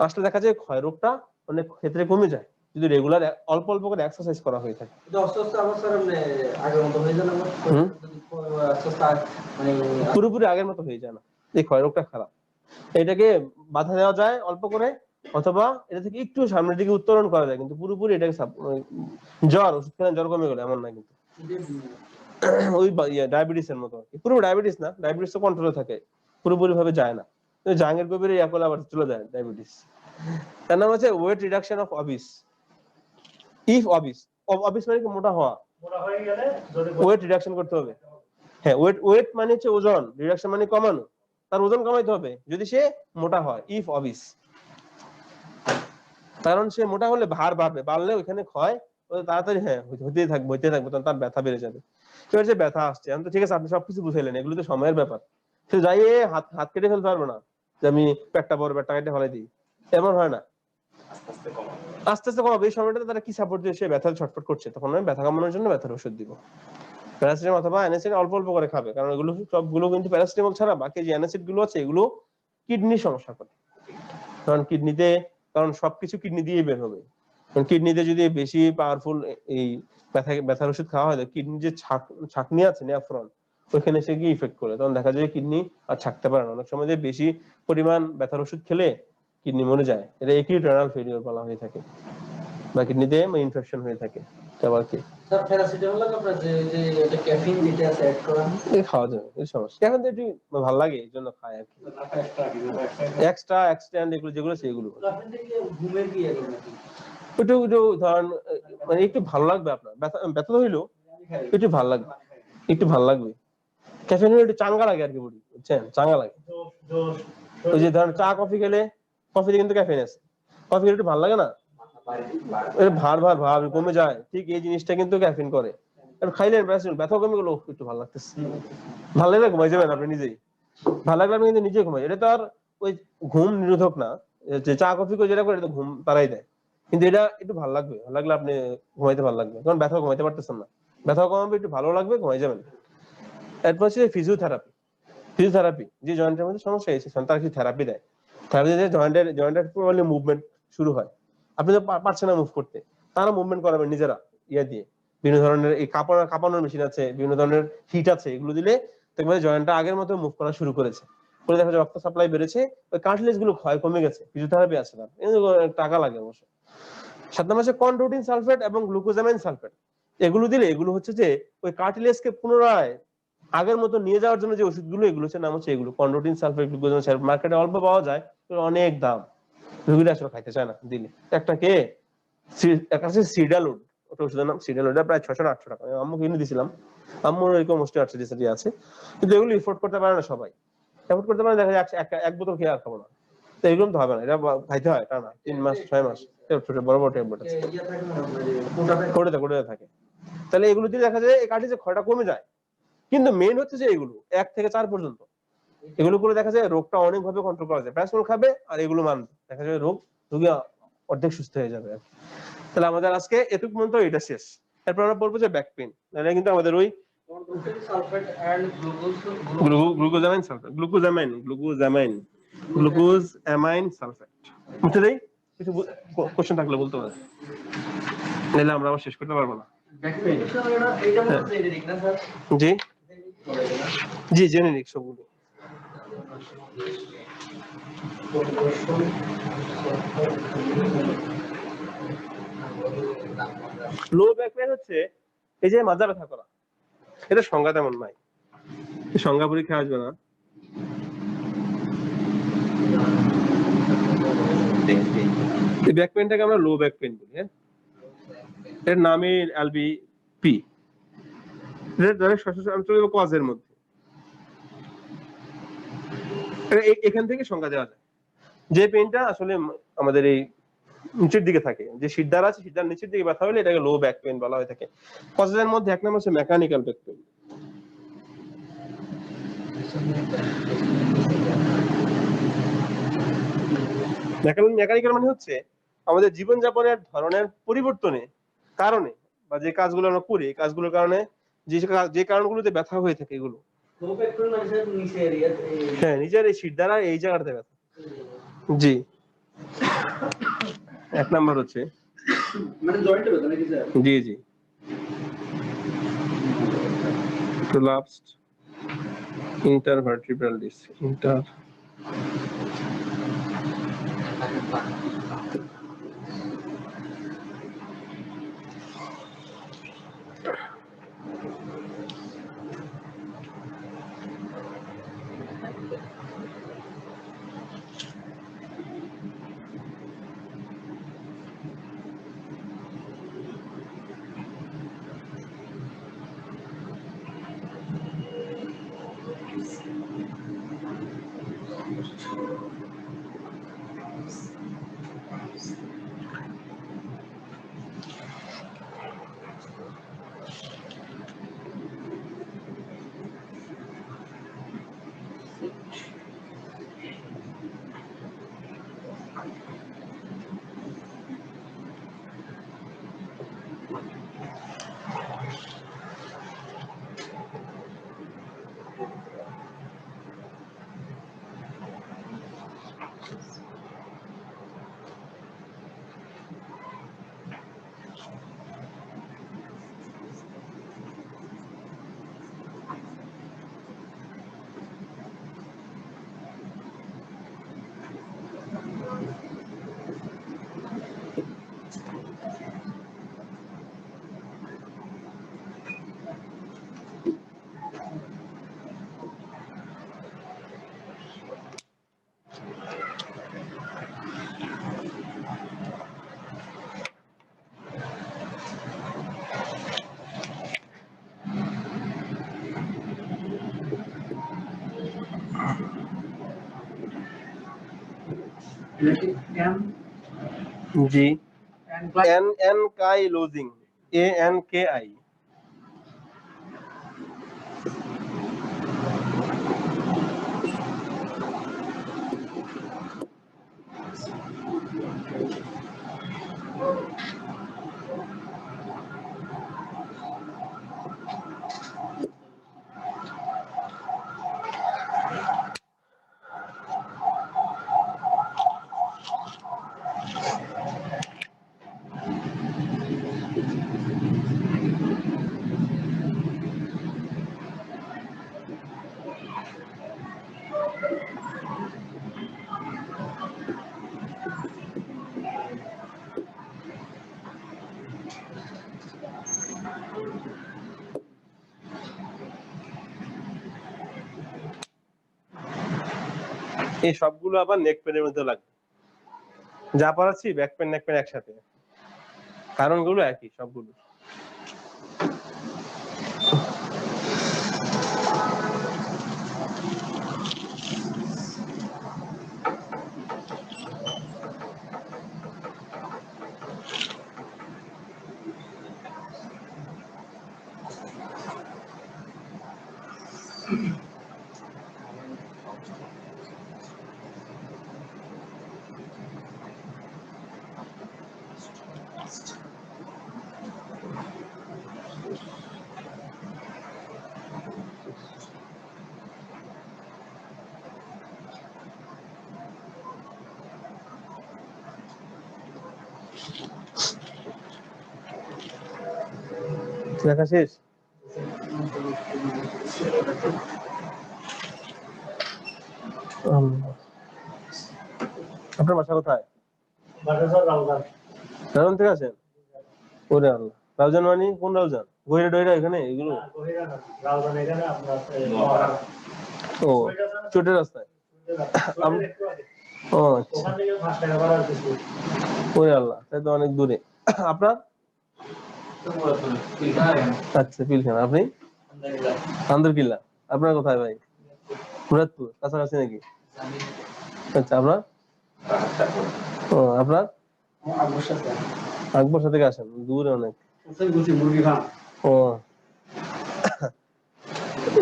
আসলে দেখা যায় ক্ষয় রোগটা অনেক ক্ষেত্রে কমে যায় যদি রেগুলার অল্প অল্প করে এক্সারসাইজ করা হয়ে থাকে। পুরোপুরি আগের মতো হয়ে যায় না, এই ক্ষয় রোগটা খারাপ। এটাকে বাধা দেওয়া যায় অল্প করে, অথবা এটা থেকে একটু সামনের দিকে উত্তরণ করা যায়, কিন্তু পুরোপুরি এটাকে জ্বর ওষুধ খেলে জ্বর কমে গেল এমন না কিন্তু। ওই ডায়াবেটিস এর মতো, পুরো ডায়াবেটিস না, ডায়াবেটিস তো কন্ট্রোলে থাকে, পুরোপুরি ভাবে যায় না। জাহাঙ্গীর কবির ইয়াকল আবার চলে যায় ডায়াবেটিস। তার নাম হচ্ছে weight reduction of obese. If obese, obese মানে কি মোটা হওয়া, ওয়েট রিডাকশন করতে হবে। হ্যাঁ, ওয়েট মানে হচ্ছে ওজন, রিডাকশন মানে কমানো, তার ওজন কমাইতে হবে যদি সে মোটা হয়, ইফ অবিস। কারণ সে মোটা হলে ভার বাড়বে, বাড়লে ওইখানে ক্ষয় তাড়াতাড়ি হ্যাঁ হতেই থাকবে তখন তার ব্যথা বেড়ে যাবে। এবার যে ব্যথা আসছে, আমি তো ঠিক আছে আপনি সবকিছু বুঝাইলেন, এগুলো তো সময়ের ব্যাপার, সে যাই হাত হাত কেটে ফেলতে পারবে না যে আমি পেটটা বড়, পেটটা কেটে ফেলাই দিই, এমন হয় না। আস্তে আস্তে কমাবে। এই সময়টাতে তারা কি সাপোর্ট দিয়ে সে ব্যথা ছটফট করছে, তখন আমি ব্যথা কমানোর জন্য ব্যথার ওষুধ দিব, প্যারাসিটামল অথবা অ্যানাসিড অল্প অল্প করে খাবে, কারণ এগুলো সবগুলো কিন্তু প্যারাসিটামল ছাড়া বাকি যে অ্যানাসিড গুলো আছে এগুলো কিডনির সমস্যা করে। কারণ কিডনিতে, কারণ সবকিছু কিডনি দিয়ে বের হবে, কিডনিতে যদি বেশি পাওয়ারফুল এই ব্যথার ওষুধ খাওয়া হয়, কিডনি যে ছাকনি আছে নেফ্রন, ওইখানে সে গিয়ে ইফেক্ট করে, তখন দেখা যায় কিডনি আর ছাকতে পারে না। অনেক সময় যে বেশি পরিমাণ ব্যথার ওষুধ খেলে কিডনি মরে যায়, এটা একিউট রেনাল ফেলিওর বলা হয়ে থাকে, বা কিডনিতে ইনফেকশন হয়ে থাকে। আবার কি স্যার প্যারাসিটামল আপনার যে যে এটা ক্যাফেইন যেটা আছে অ্যাড করা, এই খাওয়া যাবে, এই সমস্যা এখন তো একটু ভালো লাগে এই জন্য খাই আর কি, এক্সট্রা এক্সটেন্ড এগুলো যেগুলো সেগুলো। আপনি থেকে ঘুমের কি এগুলো নাকি একটু একটু ধরেন মানে একটু ভালো লাগবে আপনার, ব্যথা ব্যথা হইলো একটু ভালো লাগবে, একটু ভালো লাগবে। ক্যাফেইন একটু চাঙ্গা লাগে আর কি, বডি বুঝছেন, চাঙ্গা লাগে। ওই যে ধরেন চা কফি খেলে, কফিতে কিন্তু ক্যাফেইন আছে, কফি একটু ভালো লাগে না, ভার কমে যায়, ঠিক এই জিনিসটা কিন্তু ক্যাফিন করে। একটু খাইলেন ব্যথা কমে গেলো, একটু ভালো লাগতেছে, ভালো লাগলে ঘুমাই যাবেন আপনি নিজেই, ভালো লাগলে আপনি কিন্তু নিজে ঘুমাই। এটা তো আর ওই ঘুম নিরোধক না, যে চা কফি করে যেটা করে এটা তো ঘুম তারাই দেয়, কিন্তু এটা একটু ভালো লাগবে, ভালো লাগলে আপনি ঘুমাইতে ভালো লাগবে, কারণ ব্যথা ঘুমাইতে পারতেছেন না, ব্যথা কমাবে, একটু ভালো লাগবে, ঘুমাই যাবেন। এরপর হচ্ছে ফিজিওথেরাপি, যে জয়েন্টের মধ্যে সমস্যা হয়েছে তারা কিছু থেরাপি দেয়, থেরাপি দিয়ে জয়েন্টের প্রবলেম মুভমেন্ট শুরু হয়। আপনি তো পারছেন না মুভ করতে, তারা মুভমেন্ট করাবেন নিজেরা, ইয়ে দিয়ে বিভিন্ন ধরনের এই কাঁপানোর মেশিন আছে, বিভিন্ন ধরনের হিট আছে, এগুলো দিলে দেখবেন জয়েন্টটা আগের মতো মুভ করা শুরু করেছে, করে দেখা যায় রক্ত সাপ্লাই বেড়েছে, ওই কার্টিলেজ গুলো ক্ষয় কমে গেছে। ফিজিওথেরাপি আছে তার, টাকা লাগে অবশ্য। 7 নম্বর হচ্ছে কন্ড্রোটিন সালফেট এবং গ্লুকোজামাইন সালফেট, এগুলো দিলে এগুলো হচ্ছে যে ওই কার্টিলেজকে পুনরায় আগের মতো নিয়ে যাওয়ার জন্য যে ওষুধগুলো, এগুলো হচ্ছে নাম হচ্ছে এগুলো কন্ড্রোটিন সালফেট, গ্লুকোজামাইন সালফেট। মার্কেটে অল্প পাওয়া যায়, অনেক দাম, রোগীরা আসলে খাইতে চায় না দিলে। একটা কে একটা সিডালুড, ওটা ওষুধের নাম সিডালুড, প্রায় 600 না 800 টাকা, আম্মু কিনে দিয়েছিলাম, আম্মুর এরকম অস্টিওআর্থ্রাইটিস আছে, কিন্তু এগুলো এফোর্ড করতে পারে না সবাই, এফোর্ড করতে পারে, দেখা যায় এক বোতল খেয়ে আর খাবো না, তো এগুলো তো হবে না, এটা খাইতে হয় টানা 3 মাস 6 মাস, ছোট বড় বড় ট্যাবলেট আছে, কোটাতে থাকে। তাহলে এগুলো দিয়ে দেখা যায় এই কার্টিলেজের ক্ষয়টা কমে যায়। কিন্তু মেইন হচ্ছে যে এগুলো 1 থেকে 4 পর্যন্ত, এগুলো করে দেখা যায় রোগটা অনেক ভাবে কন্ট্রোল করা যায়। প্যারাসিটামল খাবে আর এগুলো মানবে, দেখা যায় রোগী অর্ধেক সুস্থ হয়ে যাবে। তাহলে আমাদের আজকে এটুকু পর্যন্ত এটা শেষ। এরপর আমরা বলবো যে ব্যাক পেইন, এটা কিন্তু আমাদের ওই গ্লুকোজামাইন সালফেট বুঝতে দেই। কিছু কোশ্চেন থাকলে বলতে পারে, নাহলে আমরা আবার শেষ করতে পারবো না। জি জি জেনেরিক সবগুলো। লো ব্যাক পেইন হচ্ছে এই যে মাজা ব্যথা করা, এটা সংজ্ঞা তেমন নাই, সংজ্ঞা পরীক্ষা আসবে না। এই ব্যাক পেইনটাকে আমরা লো ব্যাক পেইন বলি, হ্যাঁ, এর নামই এলবি পি, কজের মধ্যে এখান থেকে সংজ্ঞা দেওয়া যায়। যে পেইনটা আসলে আমাদের এই নিচের দিকে থাকে, যে শিরদাঁড়া আছে, শিরদাঁড়ার নিচের দিকে ব্যথা হলে এটাকে লো ব্যাক পেইন বলা হয়ে থাকে। কজের মধ্যে 1 নম্বর হচ্ছে মেকানিক্যাল ব্যাক পেইন। মেকানিক্যাল মানে হচ্ছে আমাদের জীবনযাপনের ধরনের পরিবর্তনে কারণে, বা যে কাজগুলো আমরা করি এই কাজগুলোর কারণে যে কারণগুলোতে ব্যথা হয়ে থাকে এগুলো। হ্যাঁ, নিচের এই শিরদাঁড়া এই জায়গাটাতে ব্যথা। জি 1 নম্বর হচ্ছে মানে জয়েন্টে ব্যথা নাকি স্যার? জি জি collapsed intervertebral disc Electric cam জি ankylosing ANKI এই সবগুলো আবার নেক পেনের মধ্যে লাগবে। যা পড়াচ্ছি ব্যাক পেন নেক পেন একসাথে, কারণগুলো একই সবগুলো। দেখা শেষ? আপনার বাসা কোথায়? রাউজান থেকে আছেন? ওরে আল্লাহ, রাউজান মানে কোন রাউজান? গহিরা ডহিরা এখানে এগুলো? ও ছোটের রাস্তায়। ও আচ্ছা, ওরে আল্লাহ, তাই তো অনেক দূরে। আপনার? আচ্ছা পিলখানা। আপনি? আন্দরকিল্লা। আপনার কোথায় ভাই? মুরাদপুর, কাছাকাছি নাকি? আচ্ছা, আপনার? ও আপনার? আকবর সাথে আসেন, দূরে অনেক। ও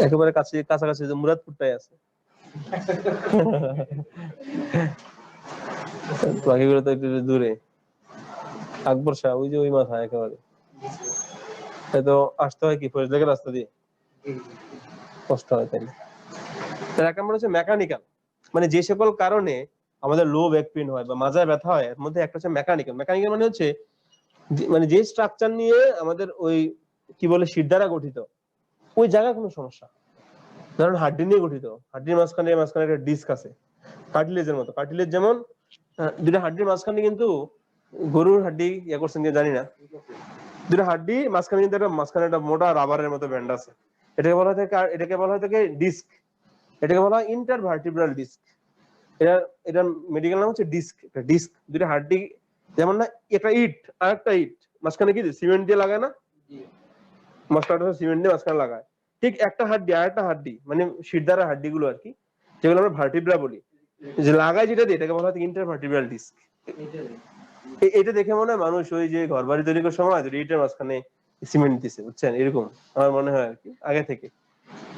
একেবারে কাছে, কাছাকাছি যে মুরাদপুরটাই আছে। বাকিগুলো তো একটু দূরে। আকবর শাহ ওই যে ওই মাথায় একেবারে। তো আসতে হয় কি ফরিদগঞ্জের রাস্তা দিয়ে, কষ্ট হয়। তাই তার এক নম্বর হচ্ছে মেকানিক্যাল, মানে যে সকল কারণে আমাদের লো ব্যাক পেইন হয় বা মাজায় ব্যথা হয়, এর মধ্যে একটা হচ্ছে মেকানিক্যাল। মেকানিক্যাল মানে হচ্ছে মানে যে স্ট্রাকচার নিয়ে আমাদের ওই কি বলে শির দ্বারা গঠিত, ওই জায়গায় কোনো সমস্যা। ধরুন হাড্ডি নিয়ে গঠিত, হাড্ডির মাঝখানে মাঝখানে একটা ডিস্ক আছে, কার্টিলেজের মতো। কার্টিলেজ যেমন দুটা হাড্ডির মাঝখানে কিন্তু গরুর হাড্ডি ইয়ে করছেন কি জানি না, দুটো হাড্ডি মাঝখানে কিন্তু একটা মোটা রাবারের মতো ব্যান্ড আছে। এটাকে বলা হয় থাকে ডিস্ক। এটাকে বলা হয় ইন্টারভার্টিব্রাল ডিস্ক। এটা মেডিকেল নাম হচ্ছে ডিস্ক। একটা ডিস্ক, দুটো হাড্ডি যেমন না, একটা ইট আর একটা ইট মাঝখানে কি সিমেন্ট দিয়ে লাগায় না, মশলাটা সিমেন্ট দিয়ে মাঝখানে লাগায়। ঠিক একটা হাড্ডি আর একটা হাড্ডি মানে শিরদাঁড়ার হাড্ডি গুলো আর কি, যেগুলো আমরা ভার্টিব্রা বলি, যে লাগায় যেটা দিয়ে, এটাকে বলা হয় ইন্টারভার্টিব্রাল ডিস্ক। এটা দেখে মনে হয় মানুষ ওই যে ঘর বাড়ি তৈরি করার সময় ইটের মাঝখানে সিমেন্ট দিছে, বুঝছেন, এরকম আমার মনে হয় আর কি আগে থেকে।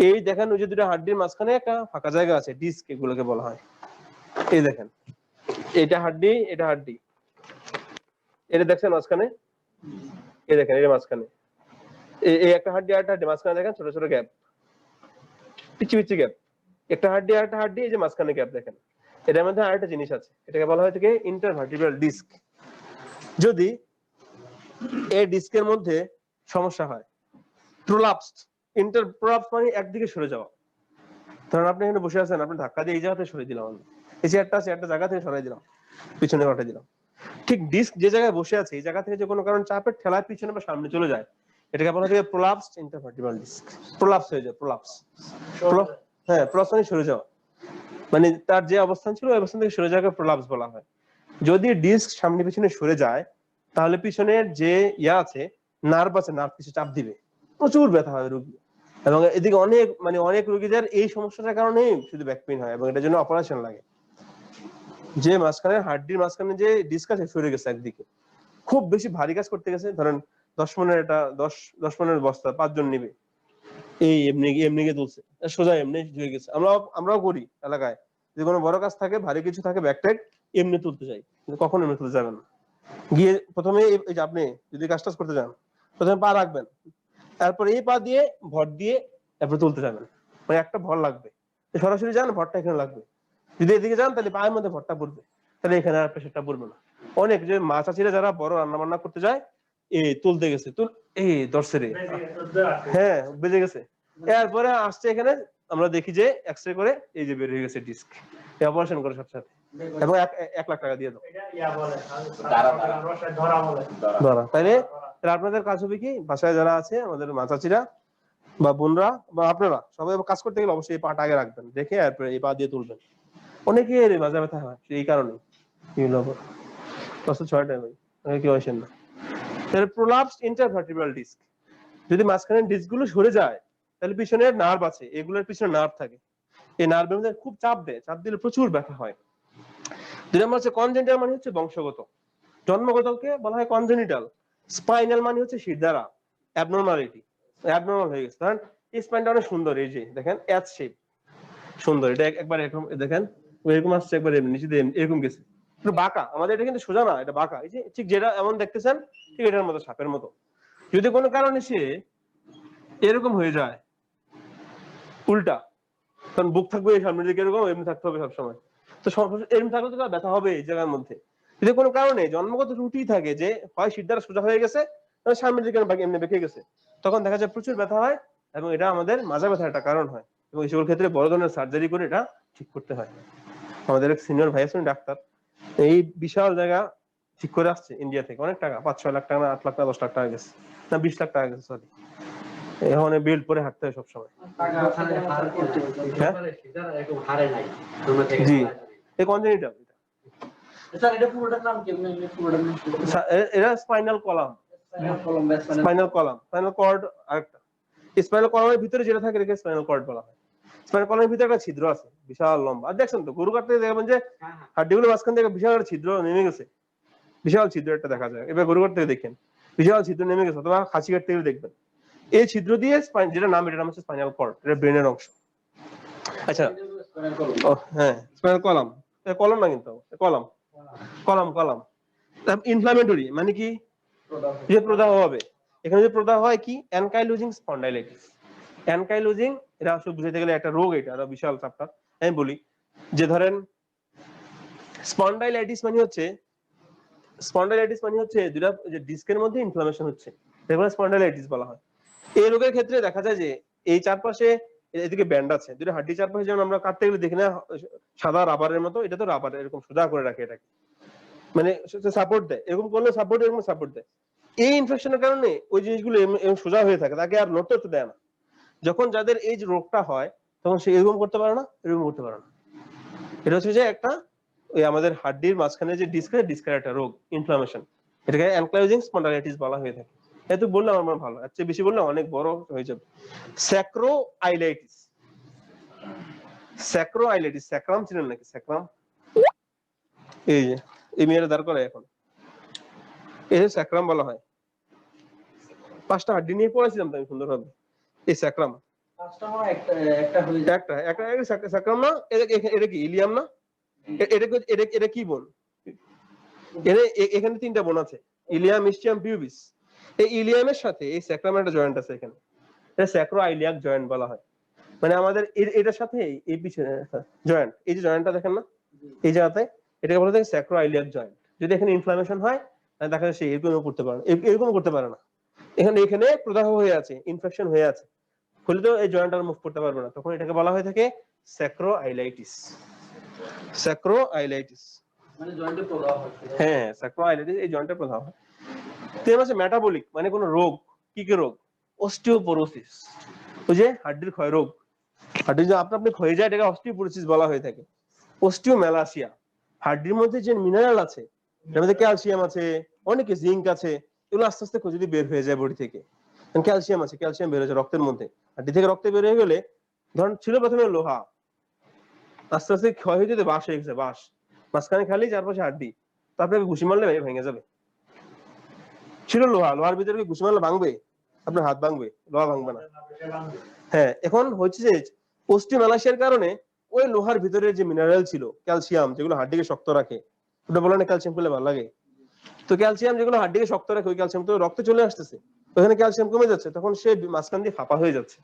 এই দেখেন ওই যে দুটো হাড্ডির মাঝখানে একটা ফাঁকা জায়গা আছে, ডিস্ক এগুলোকে বলা হয়। এই দেখেন, এটা হাড্ডি, এটা হাড্ডি, এটা দেখছেন মাঝখানে, এই দেখেন এটা মাঝখানে, এই একটা হাড্ডি আর একটা হাড্ডি মাঝখানে দেখেন ছোট ছোট গ্যাপ, পিচ্ছি পিচ্ছি গ্যাপ, একটা হাড্ডি আর একটা হাড্ডি, এই যে মাঝখানে গ্যাপ দেখেন। এটার মধ্যে আরেকটা জিনিস আছে, এটাকে বলা হয় থেকে ইন্টারভার্টিব্রাল ডিস্ক। যদি এই ডিস্কের মধ্যে সমস্যা হয়, প্রোলাপসড, প্রোলাপস মানে একদিকে সরে যাওয়া। ধরুন আপনি এখানে বসে আছেন, আপনি ধাক্কা দিয়ে এই জায়গাতে সরে দিলাম, আমি এই চেয়ারটা জায়গা থেকে সরাই দিলাম, পিছনে পাঠিয়ে দিলাম। ঠিক ডিস্ক যে জায়গায় বসে আছে এই জায়গা থেকে যে কোনো কারণ চাপের ঠেলায় পিছনে বা সামনে চলে যায়, এটাকে বলা হয় প্রোলাপসড ইন্টারভার্টিব্রাল ডিস্ক। প্রোলাপস হয়ে যায়, প্রোলাপস। হ্যাঁ, প্রোলাপস মানে সরে যাওয়া, মানে তার যে অবস্থান ছিল ওই অবস্থান থেকে সরে যাওয়াকে প্রোলাপস বলা হয়। যদি ডিস্ক সামনে পিছনে সরে যায়, তাহলে পিছনের যে আছে নার্ভ আছে, নার্ভ কিছু চাপ দিবে, প্রচুর ব্যথা হয় রোগী। এবং এদিকে অনেক রোগীদের এই সমস্যাটার কারণে শুধু ব্যাক পেইন হয় এবং এটার জন্য অপারেশন লাগে। যে মাঝখানে হাড্ডির মাঝখানে যে ডিস্ক আছে সরে গেছে একদিকে, খুব বেশি ভারী কাজ করতে গেছে, ধরেন 10 মনের এটা 10 মনের বস্তা 5 জন নিবে, এই এমনি এমনি গিয়ে তুলছে, সোজা এমনি হয়ে গেছে। আমরাও করি এলাকায়, যে কোনো বড় কাজ থাকে, ভারী কিছু থাকে, ব্যাকট্যাগ এমনি তুলতে চাই, কিন্তু কখনো এমনি তুলতে যাবেন না। গিয়ে প্রথমে এই যে আপনি যদি কাজ টাজ করতে যান, প্রথমে পা রাখবেন, তারপর এই পা দিয়ে ভর দিয়ে তারপর তুলতে যাবেন, মানে একটা ভর লাগবে। সরাসরি যান, ভরটা এখানে লাগবে। যদি এদিকে যান তাহলে পায়ের মধ্যে ভরটা পড়বে, তাহলে এখানে আর প্রেশারটা পড়বে না। অনেক যে মা চাচিরা যারা বড় রান্না বান্না করতে যায়, এই তুলতে গেছে, এই দর্শে রে, হ্যাঁ বেজে গেছে, এরপরে আসছে এখানে, আমরা দেখি যে এক্সরে করে এই যে বের হয়ে গেছে ডিস্ক, অপারেশন করে সাথে সাথে, এবং 1 লাখ টাকা দিয়ে দাও ধরা। তাইলে আপনাদের কাজ হবে কি, বাসায় যারা আছে আমাদের মা চাচিরা বা বোনরা বা আপনারা সবাই কাজ করতে গেলে অবশ্যই এই পাটা আগে রাখবেন, দেখে এরপরে এই পা দিয়ে তুলবেন। অনেকের মাজা ব্যথা হয় এই কারণে, কি হলো 6টা ভাই কেউ আসেন না। তাহলে প্রোলাপস ইন্টারভার্টিব্রাল ডিস্ক, যদি মাঝখানে ডিস্ক গুলো সরে যায়, তাহলে পিছনে নার্ভ আছে, এগুলোর পিছনে নার্ভ থাকে, এই নার্ভের মধ্যে খুব চাপ দেয়, চাপ দিলে প্রচুর ব্যথা হয়। 2 নম্বর হচ্ছে কনজেনিটাল, মানে হচ্ছে বংশগত, জন্মগতকে বলা হয় কনজেনিটাল। স্পাইনাল মানে হচ্ছে শিরদাঁড়া, অ্যাবনরমালিটি, অ্যাবনরমাল হয়ে গেছে। কারণ এই স্পাইনটা অনেক সুন্দর, এই যে দেখেন এচ শেপ, সুন্দর, এটা একবার এরকম দেখেন, এরকম আসছে, একবার নিচে দিয়ে এরকম গেছে, একটু বাঁকা। আমাদের এটা কিন্তু সোজা না, এটা বাঁকা, এই যে ঠিক যেটা এমন দেখতেছেন ঠিক এটার মতো, সাপের মতো। যদি কোনো কারণে সে এরকম হয়ে যায় উল্টা, কারণ বুক থাকবে এই সামনের দিকে এরকম, এমনি থাকতে হবে সবসময়, তো এরকম থাকলে তো ব্যথা হবে এই জায়গার মধ্যে। যদি কোনো কারণে জন্মগত ত্রুটি থাকে, যে হয় শিরদাঁড়া সোজা হয়ে গেছে, সামনের দিকে এমনি বেঁকে গেছে, তখন দেখা যায় প্রচুর ব্যথা হয়, এবং এটা আমাদের মাজা ব্যথার একটা কারণ হয়, এবং এই সকল ক্ষেত্রে বড় ধরনের সার্জারি করে এটা ঠিক করতে হয়। আমাদের এক সিনিয়র ভাই আছেন ডাক্তার, এই বিশাল জায়গা ঠিক করে আসছে ইন্ডিয়া থেকে, অনেক টাকা, 5-6 লাখ টাকা না 8 লাখ টাকা 10 লাখ টাকা গেছে, না 20 লাখ টাকা গেছে, সরি। এখন বেল্ট পরে হাঁটতে হয় সবসময়। জি, এই কনজেনিটাল, এটা spinal column, spinal column, spinal cord আরেকটা। স্পাইনাল কলামের ভিতরে যেটা থাকে এটাকে স্পাইনাল কর্ড বলা হয়। স্পাইনাল কলামের ভিতরে একটা ছিদ্র আছে বিশাল লম্বা, আর দেখছেন তো গরু কাটতে দেখবেন যে হাড্ডিগুলো মাঝখান থেকে বিশাল একটা ছিদ্র নেমে গেছে, বিশাল ছিদ্র একটা দেখা যায়। এবার গরু কাটতে দেখেন বিশাল ছিদ্র নেমে গেছে, অথবা খাসি কাটতে গেলে দেখবেন এই ছিদ্র দিয়ে যেটা নাম, এটার নাম হচ্ছে স্পাইনাল কর্ড, এটা ব্রেনের অংশ। আচ্ছা, হ্যাঁ স্পাইনাল কলাম, কলম না কিন্তু কলাম, কলাম কলাম। ইনফ্লামেটরি মানে কি, যে প্রদাহ হবে, এখানে যে প্রদাহ হয় কি, অ্যানকাইলোজিং স্পন্ডাইলাইটিস। অ্যানকাইলোজিং এটা আসলে বুঝাতে গেলে একটা রোগ, এটা আরো বিশাল চ্যাপ্টার, আমি বলি। যে ধরেন স্পন্ডাইলাইটিস মানে হচ্ছে, স্পন্ডাইলাইটিস মানে হচ্ছে দুটা যে ডিস্কের মধ্যে ইনফ্লামেশন হচ্ছে, এগুলো স্পন্ডাইলাইটিস বলা হয়। এই রোগের ক্ষেত্রে দেখা যায় যে এই চারপাশে এদিকে ব্যান্ড আছে, দুটো হাড্ডি চারপাশে, যেমন আমরা কাটতে গেলে দেখি না সাদা রাবারের মতো, এটা তো রাবার এরকম সোজা করে রাখে, এটাকে মানে সাপোর্ট দেয়, এরকম করলে সাপোর্ট, এরকম সাপোর্ট দেয়। এই ইনফেকশনের কারণে ওই জিনিসগুলো সোজা হয়ে থাকে, তাকে আর নড়তে দেয় না। যখন যাদের এই যে রোগটা হয়, তখন সে এরকম করতে পারে না, এরকম করতে পারে না। এটা হচ্ছে যে একটা ওই আমাদের হাড্ডির মাঝখানে যে ডিস্কের একটা রোগ, ইনফ্লামেশন, এটাকে অ্যানক্লাইজিং স্পন্ডাইলাইটিস বলা হয়ে থাকে। এত বললাম আমার ভালো, এর চেয়ে বেশি বললে অনেক বড় হয়ে যাবে। স্যাক্রোআইলাইটিস, স্যাক্রোআইলাইটিস, স্যাক্রাম চিনেন নাকি? স্যাক্রাম, এই যে এই মেয়েরা দাঁড় করে এখন, এই স্যাক্রাম বলা হয়। 5টা হাড্ডি নিয়ে পড়েছিলাম তো আমি সুন্দরভাবে, এই স্যাক্রাম একটা স্যাক্রাম না, এটা কি ইলিয়াম না, এটা কি বোন, এখানে 3টা বোন আছে, ইলিয়াম, ইস্টিয়াম, পিউবিস। এই ইলিয়ামের সাথে এই স্যাক্রামের একটা জয়েন্ট আছে এখানে, এটা স্যাক্রোআইলিয়াক জয়েন্ট বলা হয়। মানে আমাদের এটার সাথে এই পিছনে জয়েন্ট, এই যে জয়েন্টটা দেখেন না এই জায়গাতে, এটাকে বলা হয় স্যাক্রোআইলিয়াক জয়েন্ট। যদি এখানে ইনফ্লামেশন হয়, তাহলে দেখা যায় সে এরকম করতে পারে, এরকম করতে পারে না। এখানে প্রদাহ হয়ে আছে, ইনফেকশন হয়ে আছে, হলে তো এই জয়েন্ট আর মুভ করতে পারবে না, তখন এটাকে বলা হয়ে থাকে স্যাক্রোআইলাইটিস। স্যাক্রোআইলাইটিস মানে জয়েন্টে প্রদাহ হয়। হ্যাঁ, স্যাক্রোআইলাইটিস এই জয়েন্টে প্রদাহ হয়। তেমন আছে মেটাবলিক, মানে কোন রোগ, কি কি রোগ, অস্টিওপোরোসিস, ওই যে হাড্ডির ক্ষয় রোগ, হাড্ডি যে আপনা আপনি ক্ষয়ে যায়, এটাকে অস্টিওপোরোসিস বলা হয়ে থাকে। অস্টিওমেলাসিয়া, হাড্ডির মধ্যে যে মিনারেল আছে, এর মধ্যে ক্যালসিয়াম আছে, অনেকে জিঙ্ক আছে, এগুলো আস্তে আস্তে যদি বের হয়ে যায় বডি থেকে। ক্যালসিয়াম আছে, ক্যালসিয়াম বের হয়েছে রক্তের মধ্যে, হাড্ডি থেকে রক্তে বের হয়ে গেলে, ধরুন ছিল প্রথমে লোহা, আস্তে আস্তে ক্ষয় হয়ে যেতে বাঁশ হয়ে গেছে, বাঁশ, মাঝখানে খালি, চারপাশে হাড্ডি, তো আপনাকে ঘুষি মারলে ভেঙে যাবে। ছিল লোহা, লোহার ভিতরে কি ঘুষি মারলে ভাঙবে? আপনার হাত ভাঙবে, লোহা ভাঙবে না। হ্যাঁ, এখন হচ্ছে যে অস্টিওমালাসিয়ার কারণে ওই লোহার ভিতরে যে মিনারেল ছিল, ক্যালসিয়াম, যেগুলো হাড্ডিকে শক্ত রাখে, ওটা বলে না ক্যালসিয়াম খেলে ভালো লাগে, তো ক্যালসিয়াম যেগুলো হাড্ডিকে শক্ত রাখে, ওই ক্যালসিয়াম তো রক্তে চলে আসতেছে, ওখানে ক্যালসিয়াম কমে যাচ্ছে, তখন সে মাঝখান দিয়ে ফাঁপা হয়ে যাচ্ছে।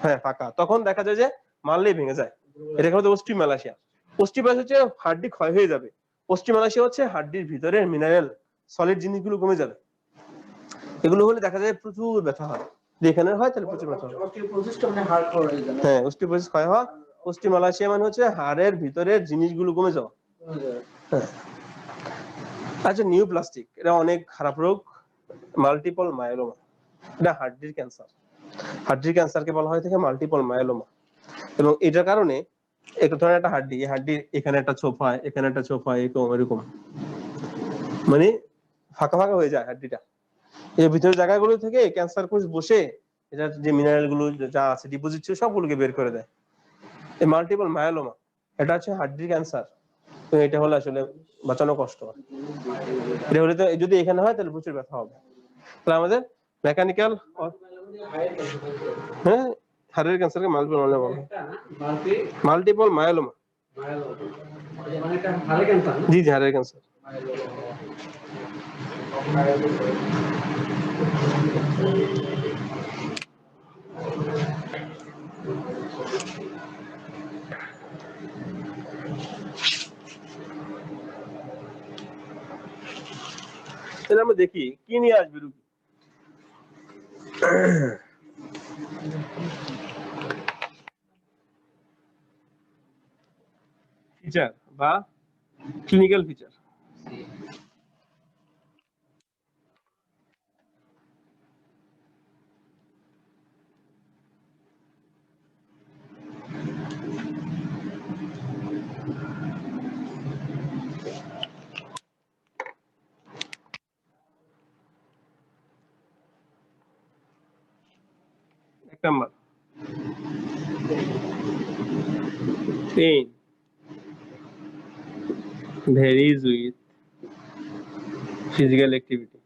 হ্যাঁ, ফাঁকা, তখন দেখা যায় যে মারলেই ভেঙে যায়। এটা হচ্ছে অস্টিওমালাসিয়া। অস্টিওমালাসিয়া হচ্ছে হাড্ডি ক্ষয় হয়ে যাবে। অস্টিওমালাসিয়া হচ্ছে হাড্ডির ভিতরে মিনারেল সলিড জিনিসগুলো কমে যাবে। এগুলো হলে দেখা যায় প্রচুর ব্যথা হয়, যেখানে হয় তাহলে প্রচুর ব্যথা হয়। হ্যাঁ, অস্টিওপোরোসিস ক্ষয় হওয়া। অস্টিওমালাসিয়া মানে হচ্ছে হাড়ের ভিতরের জিনিসগুলো কমে যাওয়া। হ্যাঁ। আচ্ছা, নিউপ্লাস্টিক, এটা অনেক খারাপ রোগ, মাল্টিপল মায়োলোমা, এটা হাড্ডির ক্যান্সার। হাড্ডির ক্যান্সারকে বলা হয় থেকে মাল্টিপল মায়োলোমা। এবং এটার কারণে একটা ধরনের একটা হাড্ডি, এই হাড্ডির এখানে একটা ছোপ হয়, এখানে একটা ছোপ হয়, এরকম মানে ফাঁকা ফাঁকা হয়ে যায় হাড্ডিটা। এর ভিতরের জায়গাগুলো থেকে ক্যান্সার কোষ বসে এটার যে মিনারেল গুলো যা আছে, ডিপোজিট ছিল, সবগুলোকে বের করে দেয়। এই মাল্টিপল মায়োলোমা, এটা হচ্ছে হাড্ডির ক্যান্সার। তো এটা হলে আসলে বাঁচানো কষ্ট। এটা হলে তো যদি এখানে হয় তাহলে প্রচুর ব্যথা হবে। তাহলে আমাদের মেকানিক্যাল, হ্যাঁ, হাড়ের ক্যান্সারকে মাল্টিপল মায়োলোমা বলে। মাল্টিপল মায়োলোমা, জি জি, হাড়ের ক্যান্সার। তাহলে আমরা দেখি কি নিয়ে আসবে রুগী। ফিচার বা ক্লিনিক্যাল ফিচার। এক number, pain varies with physical activity.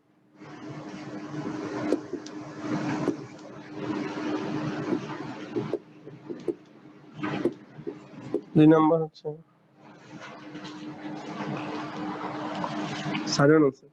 দুই নাম্বার হচ্ছে সাডেন অনসেট।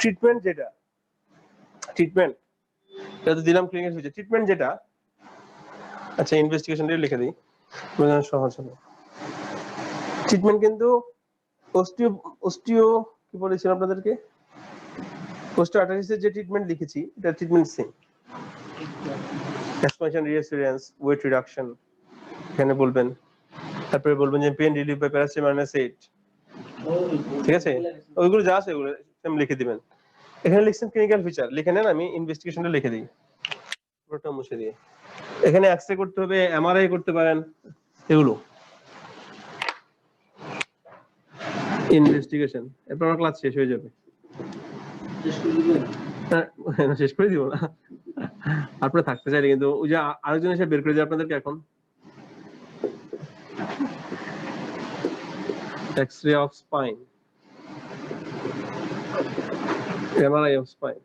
ট্রিটমেন্ট যেটা, ট্রিটমেন্ট এটা তো দিলাম ক্লিনিক্যাল ফিচার। ট্রিটমেন্ট যেটা, আচ্ছা ইনভেস্টিগেশনটা লিখে দিই বোঝানো সহজ হবে। ট্রিটমেন্ট কিন্তু অস্টিও কি বলেছিলাম আপনাদেরকে, অস্টিওআর্থ্রাইটিসের যে ট্রিটমেন্ট লিখেছি এটা treatment same. Explanation reassurance, weight reduction এখানে বলবেন, তারপরে বলবেন যে pain relief by paracetamol acid, ঠিক আছে, ওইগুলো যা আছে ওগুলো সেম লিখে দিবেন। এখানে লিখছেন ক্লিনিক্যাল ফিচার, লিখে নেন, আমি ইনভেস্টিগেশনটা লিখে দিই পুরোটা মুছে দিয়ে। এখানে এক্সরে করতে হবে, এমআরআই করতে পারেন, এগুলো ইনভেস্টিগেশন। এরপর আমার ক্লাস শেষ হয়ে যাবে। শেষ করে দিব না, আপনারা থাকতে চাইলে কিন্তু ওই যে আরেকজন এসে বের করে দেয় আপনাদেরকে এখন x-ray of spine, MRI of spine.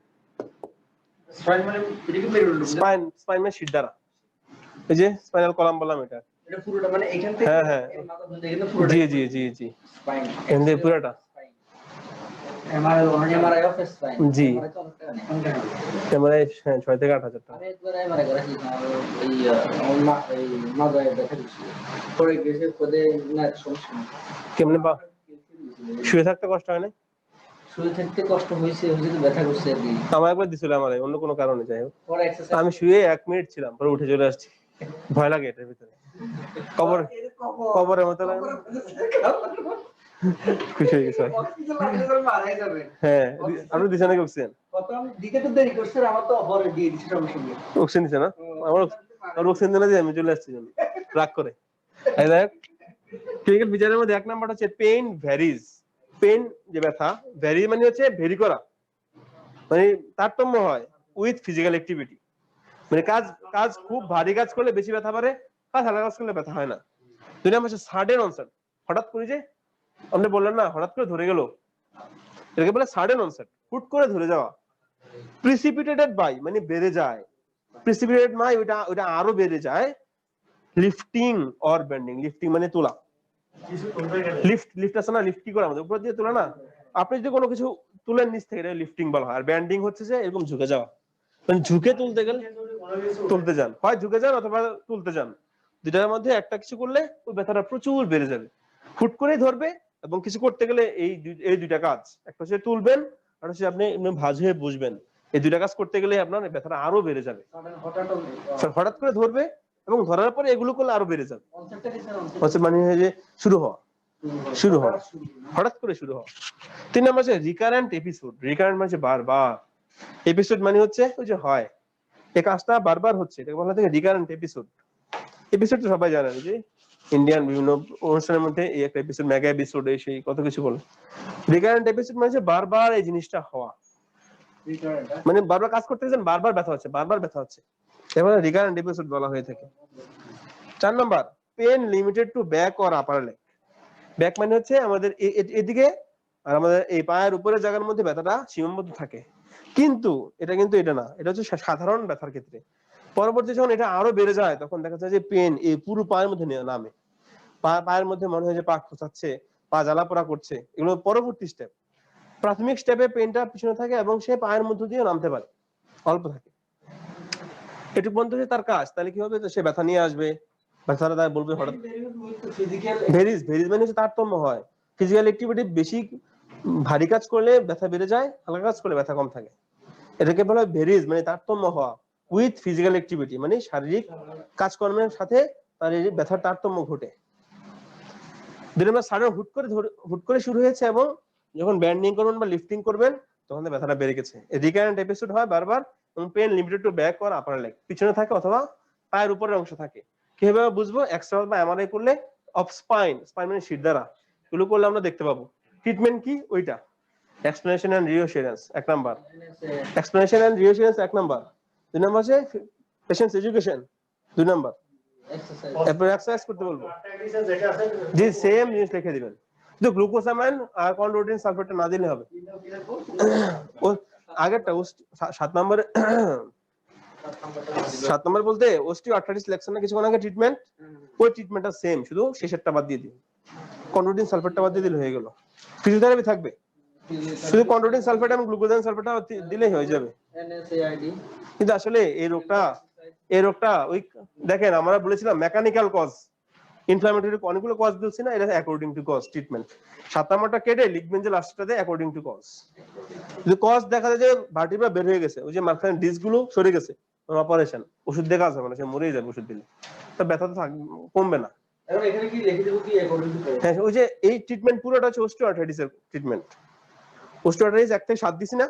Spine মানে এটা কি বের হলো? স্পাইন মানে শির দ্বারা, এই যে স্পাইনাল কলাম বললাম এটা। এটা পুরোটা মানে এখান থেকে হ্যাঁ হ্যাঁ এই মাথা পর্যন্ত কিন্তু পুরোটা জি জি জি জি স্পাইন এমনি পুরোটা MRI of spine G MRI তো অনেক টাকা নেই। এমআরআই 6 থেকে 8,000 টাকা। আমি একবার এমআরআই করেছি আর এই এই মাথায় ব্যথা দিচ্ছিল পরে গেছে পদে না সমস্যা নেই। কেমনে বা শুয়ে থাকতে কষ্ট হয় না? শুয়ে থাকতে কষ্ট হয়েছে তো ব্যথা করছে আর কি। আমার একবার দিছিল এমআরআই অন্য কোনো কারণে, যাই হোক পরে এক্সারসাইজ আমি শুয়ে 1 মিনিট ছিলাম, পরে উঠে চলে আসছি। ভয় লাগে এটার ভিতরে, কবরের মতো লাগে। খুশি হয়ে গেছে। হ্যাঁ আপনি দিছেন নাকি অক্সিজেন? প্রথম দিকে তো দেরি করছে, আমার তো অপরে দিয়ে দিছে সঙ্গে সঙ্গে। অক্সিজেন দিছে না? আমার অক্সিজেন দিলে আমি চলে আসছি রাগ করে। এই দেখ ক্লিনিক্যাল ফিচারের মধ্যে 1 নাম্বার হচ্ছে পেইন ভ্যারিজ। পেইন যে ব্যথা, ভ্যারি মানে হচ্ছে ভেরি করা, মানে তারতম্য হয় উইথ ফিজিক্যাল অ্যাক্টিভিটি। মানে কাজ খুব ভারী কাজ করলে বেশি ব্যথা পারে, কাজ হালকা কাজ করলে ব্যথা হয় না। 2 নাম্বার হচ্ছে সাডেন অনসেট, হঠাৎ করে যে আপনি বললেন না হঠাৎ করে ধরে গেল, এটাকে বলে সাডেন অনসেট, হুট করে ধরে যাওয়া। প্রিসিপিটেটেড বাই মানে বেড়ে যায়, প্রিসিপিটেটেড মানে ওটা আরো বেড়ে যায়। লিফটিং অর বেন্ডিং, লিফটিং মানে তোলা, লিফট আছে না, লিফট কি করে আমাদের উপর দিয়ে তোলা না, আপনি যদি কোনো কিছু তুলেন নিচ থেকে, এটা লিফটিং বলা হয়। আর ব্যান্ডিং হচ্ছে যে এরকম ঝুঁকে যাওয়া, মানে ঝুঁকে তুলতে গেলে তুলতে যান, হয় ঝুঁকে যান অথবা তুলতে যান, দুটার মধ্যে একটা কিছু করলে ওই ব্যথাটা প্রচুর বেড়ে যাবে, হুট করেই ধরবে। এবং কিছু করতে গেলে এই দুইটা কাজ, একটা হচ্ছে তুলবেন আর হচ্ছে আপনি ভাঁজ হয়ে বসবেন, এই দুইটা কাজ করতে গেলে আপনার ব্যথাটা আরো বেড়ে যাবে। হঠাৎ করে ধরবে এবং ধরার পরে এগুলো করলে আরো বেড়ে যাবে। হচ্ছে মানে যে শুরু হওয়া হঠাৎ করে শুরু হওয়া। 3 নাম্বার হচ্ছে রিকারেন্ট এপিসোড। রিকারেন্ট মানে বারবার, এপিসোড মানে হচ্ছে ওই যে হয় এই কাজটা বারবার হচ্ছে, এটাকে বলা হয় রিকারেন্ট এপিসোড। এপিসোড তো সবাই জানেন যে ইন্ডিয়ান বিভিন্ন অনুষ্ঠানের মধ্যে এই একটা এপিসোড, মেগা এপিসোড, এই সেই কত কিছু বলে। রিকারেন্ট এপিসোড মানে হচ্ছে বারবার এই জিনিসটা হওয়া, মানে বারবার কাজ করতে গেছেন, বারবার ব্যথা হচ্ছে, এবার রিকারেন্ট এপিসোড বলা হয়ে থাকে। 4 number pain limited to back or upper leg. Back মানে হচ্ছে আমাদের এদিকে আর আমাদের এই পায়ের উপরের জায়গার মধ্যে ব্যথাটা সীমাবদ্ধ থাকে, কিন্তু এটা না, এটা হচ্ছে সাধারণ ব্যথার ক্ষেত্রে। পরবর্তী যখন এটা আরো বেড়ে যায় তখন দেখা যায় যে পেন এই পুরো পায়ের মধ্যে নামে, পায়ের মধ্যে মনে হয় যে পা খোঁচাচ্ছে, পা জ্বালা পোড়া করছে, এগুলো পরবর্তী স্টেপ। প্রাথমিক স্টেপে পেনটা পিছনে থাকে এবং সে পায়ের মধ্য দিয়ে নামতে পারে, অল্প থাকে, এটুকু পর্যন্ত তার কাজ। তাহলে কি হবে, সে ব্যথা নিয়ে আসবে, ব্যথাটা তাই বলবে হঠাৎ। ভেরিজ মানে হচ্ছে তারতম্য হয়, ফিজিক্যাল অ্যাক্টিভিটি বেশি ভারী কাজ করলে ব্যথা বেড়ে যায়, হালকা কাজ করলে ব্যথা কম থাকে, এটাকে বলা হয় ভেরিজ মানে তারতম্য হওয়া উইথ ফিজিক্যাল অ্যাক্টিভিটি, মানে শারীরিক কাজকর্মের সাথে তার এই ব্যথার তারতম্য ঘটে। সাডেন হুট করে শুরু হয়েছে এবং যখন ব্যান্ডিং করবেন বা লিফটিং করবেন তখন ব্যথাটা বেড়ে গেছে। রিকারেন্ট এপিসোড হয় বারবার এবং pain limited to back or upper leg, পিছনে থাকে অথবা পায়ের উপরের অংশ থাকে। কিভাবে বুঝবো? এক্সরে বা এমআরআই করলে অফ স্পাইন মানে শির দ্বারা, এগুলো করলে আমরা দেখতে পাবো। ট্রিটমেন্ট কি ওইটা, explanation and reassurance 1 number, explanation and reassurance 1 number. 2 number হচ্ছে পেশেন্টস এডুকেশন 2 নাম্বার। এরপর এক্সারসাইজ করতে বলবো, জি সেম জিনিস লিখে দিবেন, কিন্তু গ্লুকোসামাইন আর কন্ড্রোটিন সালফেটটা না দিলে হবে। ও আগেরটা 7 নম্বরে 7 নম্বর বলতে অস্টিওআর্থ্রাইটিস লেকশনের কিছুক্ষণ আগে ট্রিটমেন্ট, ওই ট্রিটমেন্টটা সেম, শুধু শেষেরটা বাদ দিয়ে দিন, কন্ড্রোটিন সালফেটটা বাদ দিয়ে দিলে হয়ে গেল। ফিজিওথেরাপি থাকবে, শুধু কন্ড্রোটিন সালফেট এবং গ্লুকোজাইন সালফেটটা দিলেই হয়ে যাবে। কিন্তু আসলে এই রোগটা ওই দেখেন আমরা বলেছিলাম মেকানিক্যাল কজ, ইনফ্লামেটরি অনেকগুলো কজ দিচ্ছি না, এটা অ্যাকর্ডিং টু কজ ট্রিটমেন্ট। 7 নাম্বারটা কেটে লিখবেন যে লাস্টটাতে অ্যাকর্ডিং টু কজ। যদি কজ দেখা যায় যে ভার্টিব্রা বের হয়ে গেছে, ওই যে মাঝখানে ডিস্ক গুলো সরে গেছে, অপারেশন, ওষুধ দিয়ে কাজ হবে না, সে মরেই যাবে ওষুধ দিলে, তো ব্যথা তো কমবে না। এখন এখানে কি লিখে দেব কি অ্যাকর্ডিং টু কজ? হ্যাঁ ওই যে এই ট্রিটমেন্ট পুরোটা হচ্ছে অস্টিওআর্থ্রাইটিসের ট্রিটমেন্ট। অস্টিওআর্থ্রাইটিস 1 থেকে 7 দিছি না,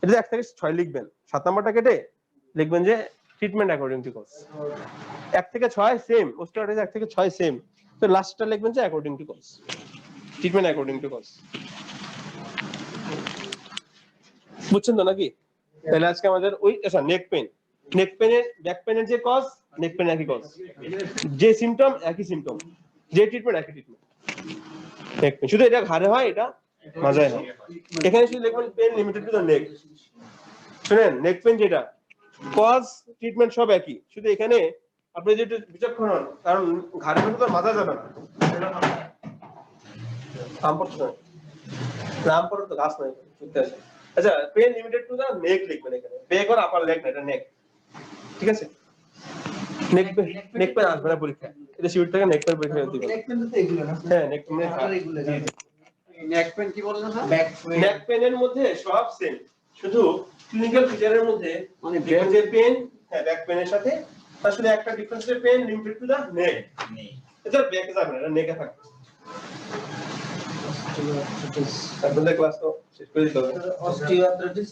এটা 1 থেকে 6 লিখবেন, 7 নাম্বারটা কেটে লিখবেন যে ট্রিটমেন্ট অ্যাকর্ডিং টু কজ। 1 থেকে 6 সেম, অস্টিওআর্থ্রাইটিস 1 থেকে 6 সেম, তো লাস্টটা লিখবেন যে according to cause, treatment according to cause. বুঝছেন তো নাকি? তাহলে আজকে আমাদের ওই নেক পেইন নেক পেনের ব্যাক পেনের যে কজ, নেক পেন একই কজ, যে সিমটম একই সিমটম, যে ট্রিটমেন্ট একই ট্রিটমেন্ট। নেক পেন শুধু এটা ঘাড়ে হয়, এটা মাজায় হয়। এখানে শুধু লিখবেন pain limited to the neck. শুনেন, নেক পেন যেটা কজ ট্রিটমেন্ট সব একই, শুধু এখানে আপনি যেটা বিচক্ষণ হন, কারণ ঘাড়ে তো মাজা যাবে না। আম পড়ছে না, নাম পড়ে তো গাছ নাই শুনতে আছে। আচ্ছা, পেন লিমিটেড টু দা নেক লিখবেন এখানে, বেক আর আপার লেগ না, এটা নেক। ঠিক আছে, নেক পেন, নেক পেন আসবে না পরীক্ষা, এটা শিওর থেকে নেক পেন পরীক্ষা দিবেন। নেক পেন তো এগুলো না, হ্যাঁ নেক পেন, এগুলো নেক পেন কি বললেন স্যার? Back pain. নেক পেনের মধ্যে সব সেম, শুধু ক্লিনিক্যাল ফিচারের মধ্যে মানে ব্যাক যে পেন, হ্যাঁ ব্যাক পেনের সাথে আসলে একটা ডিফারেন্স আছে, পেন লিমিটেড টু দা নেক। এটা ব্যাকে যাবে না, এটা নেকে থাকবে। আপনাদের ক্লাস তো শেষ করে দিতে হবে। অস্টিওআর্থ্রাইটিস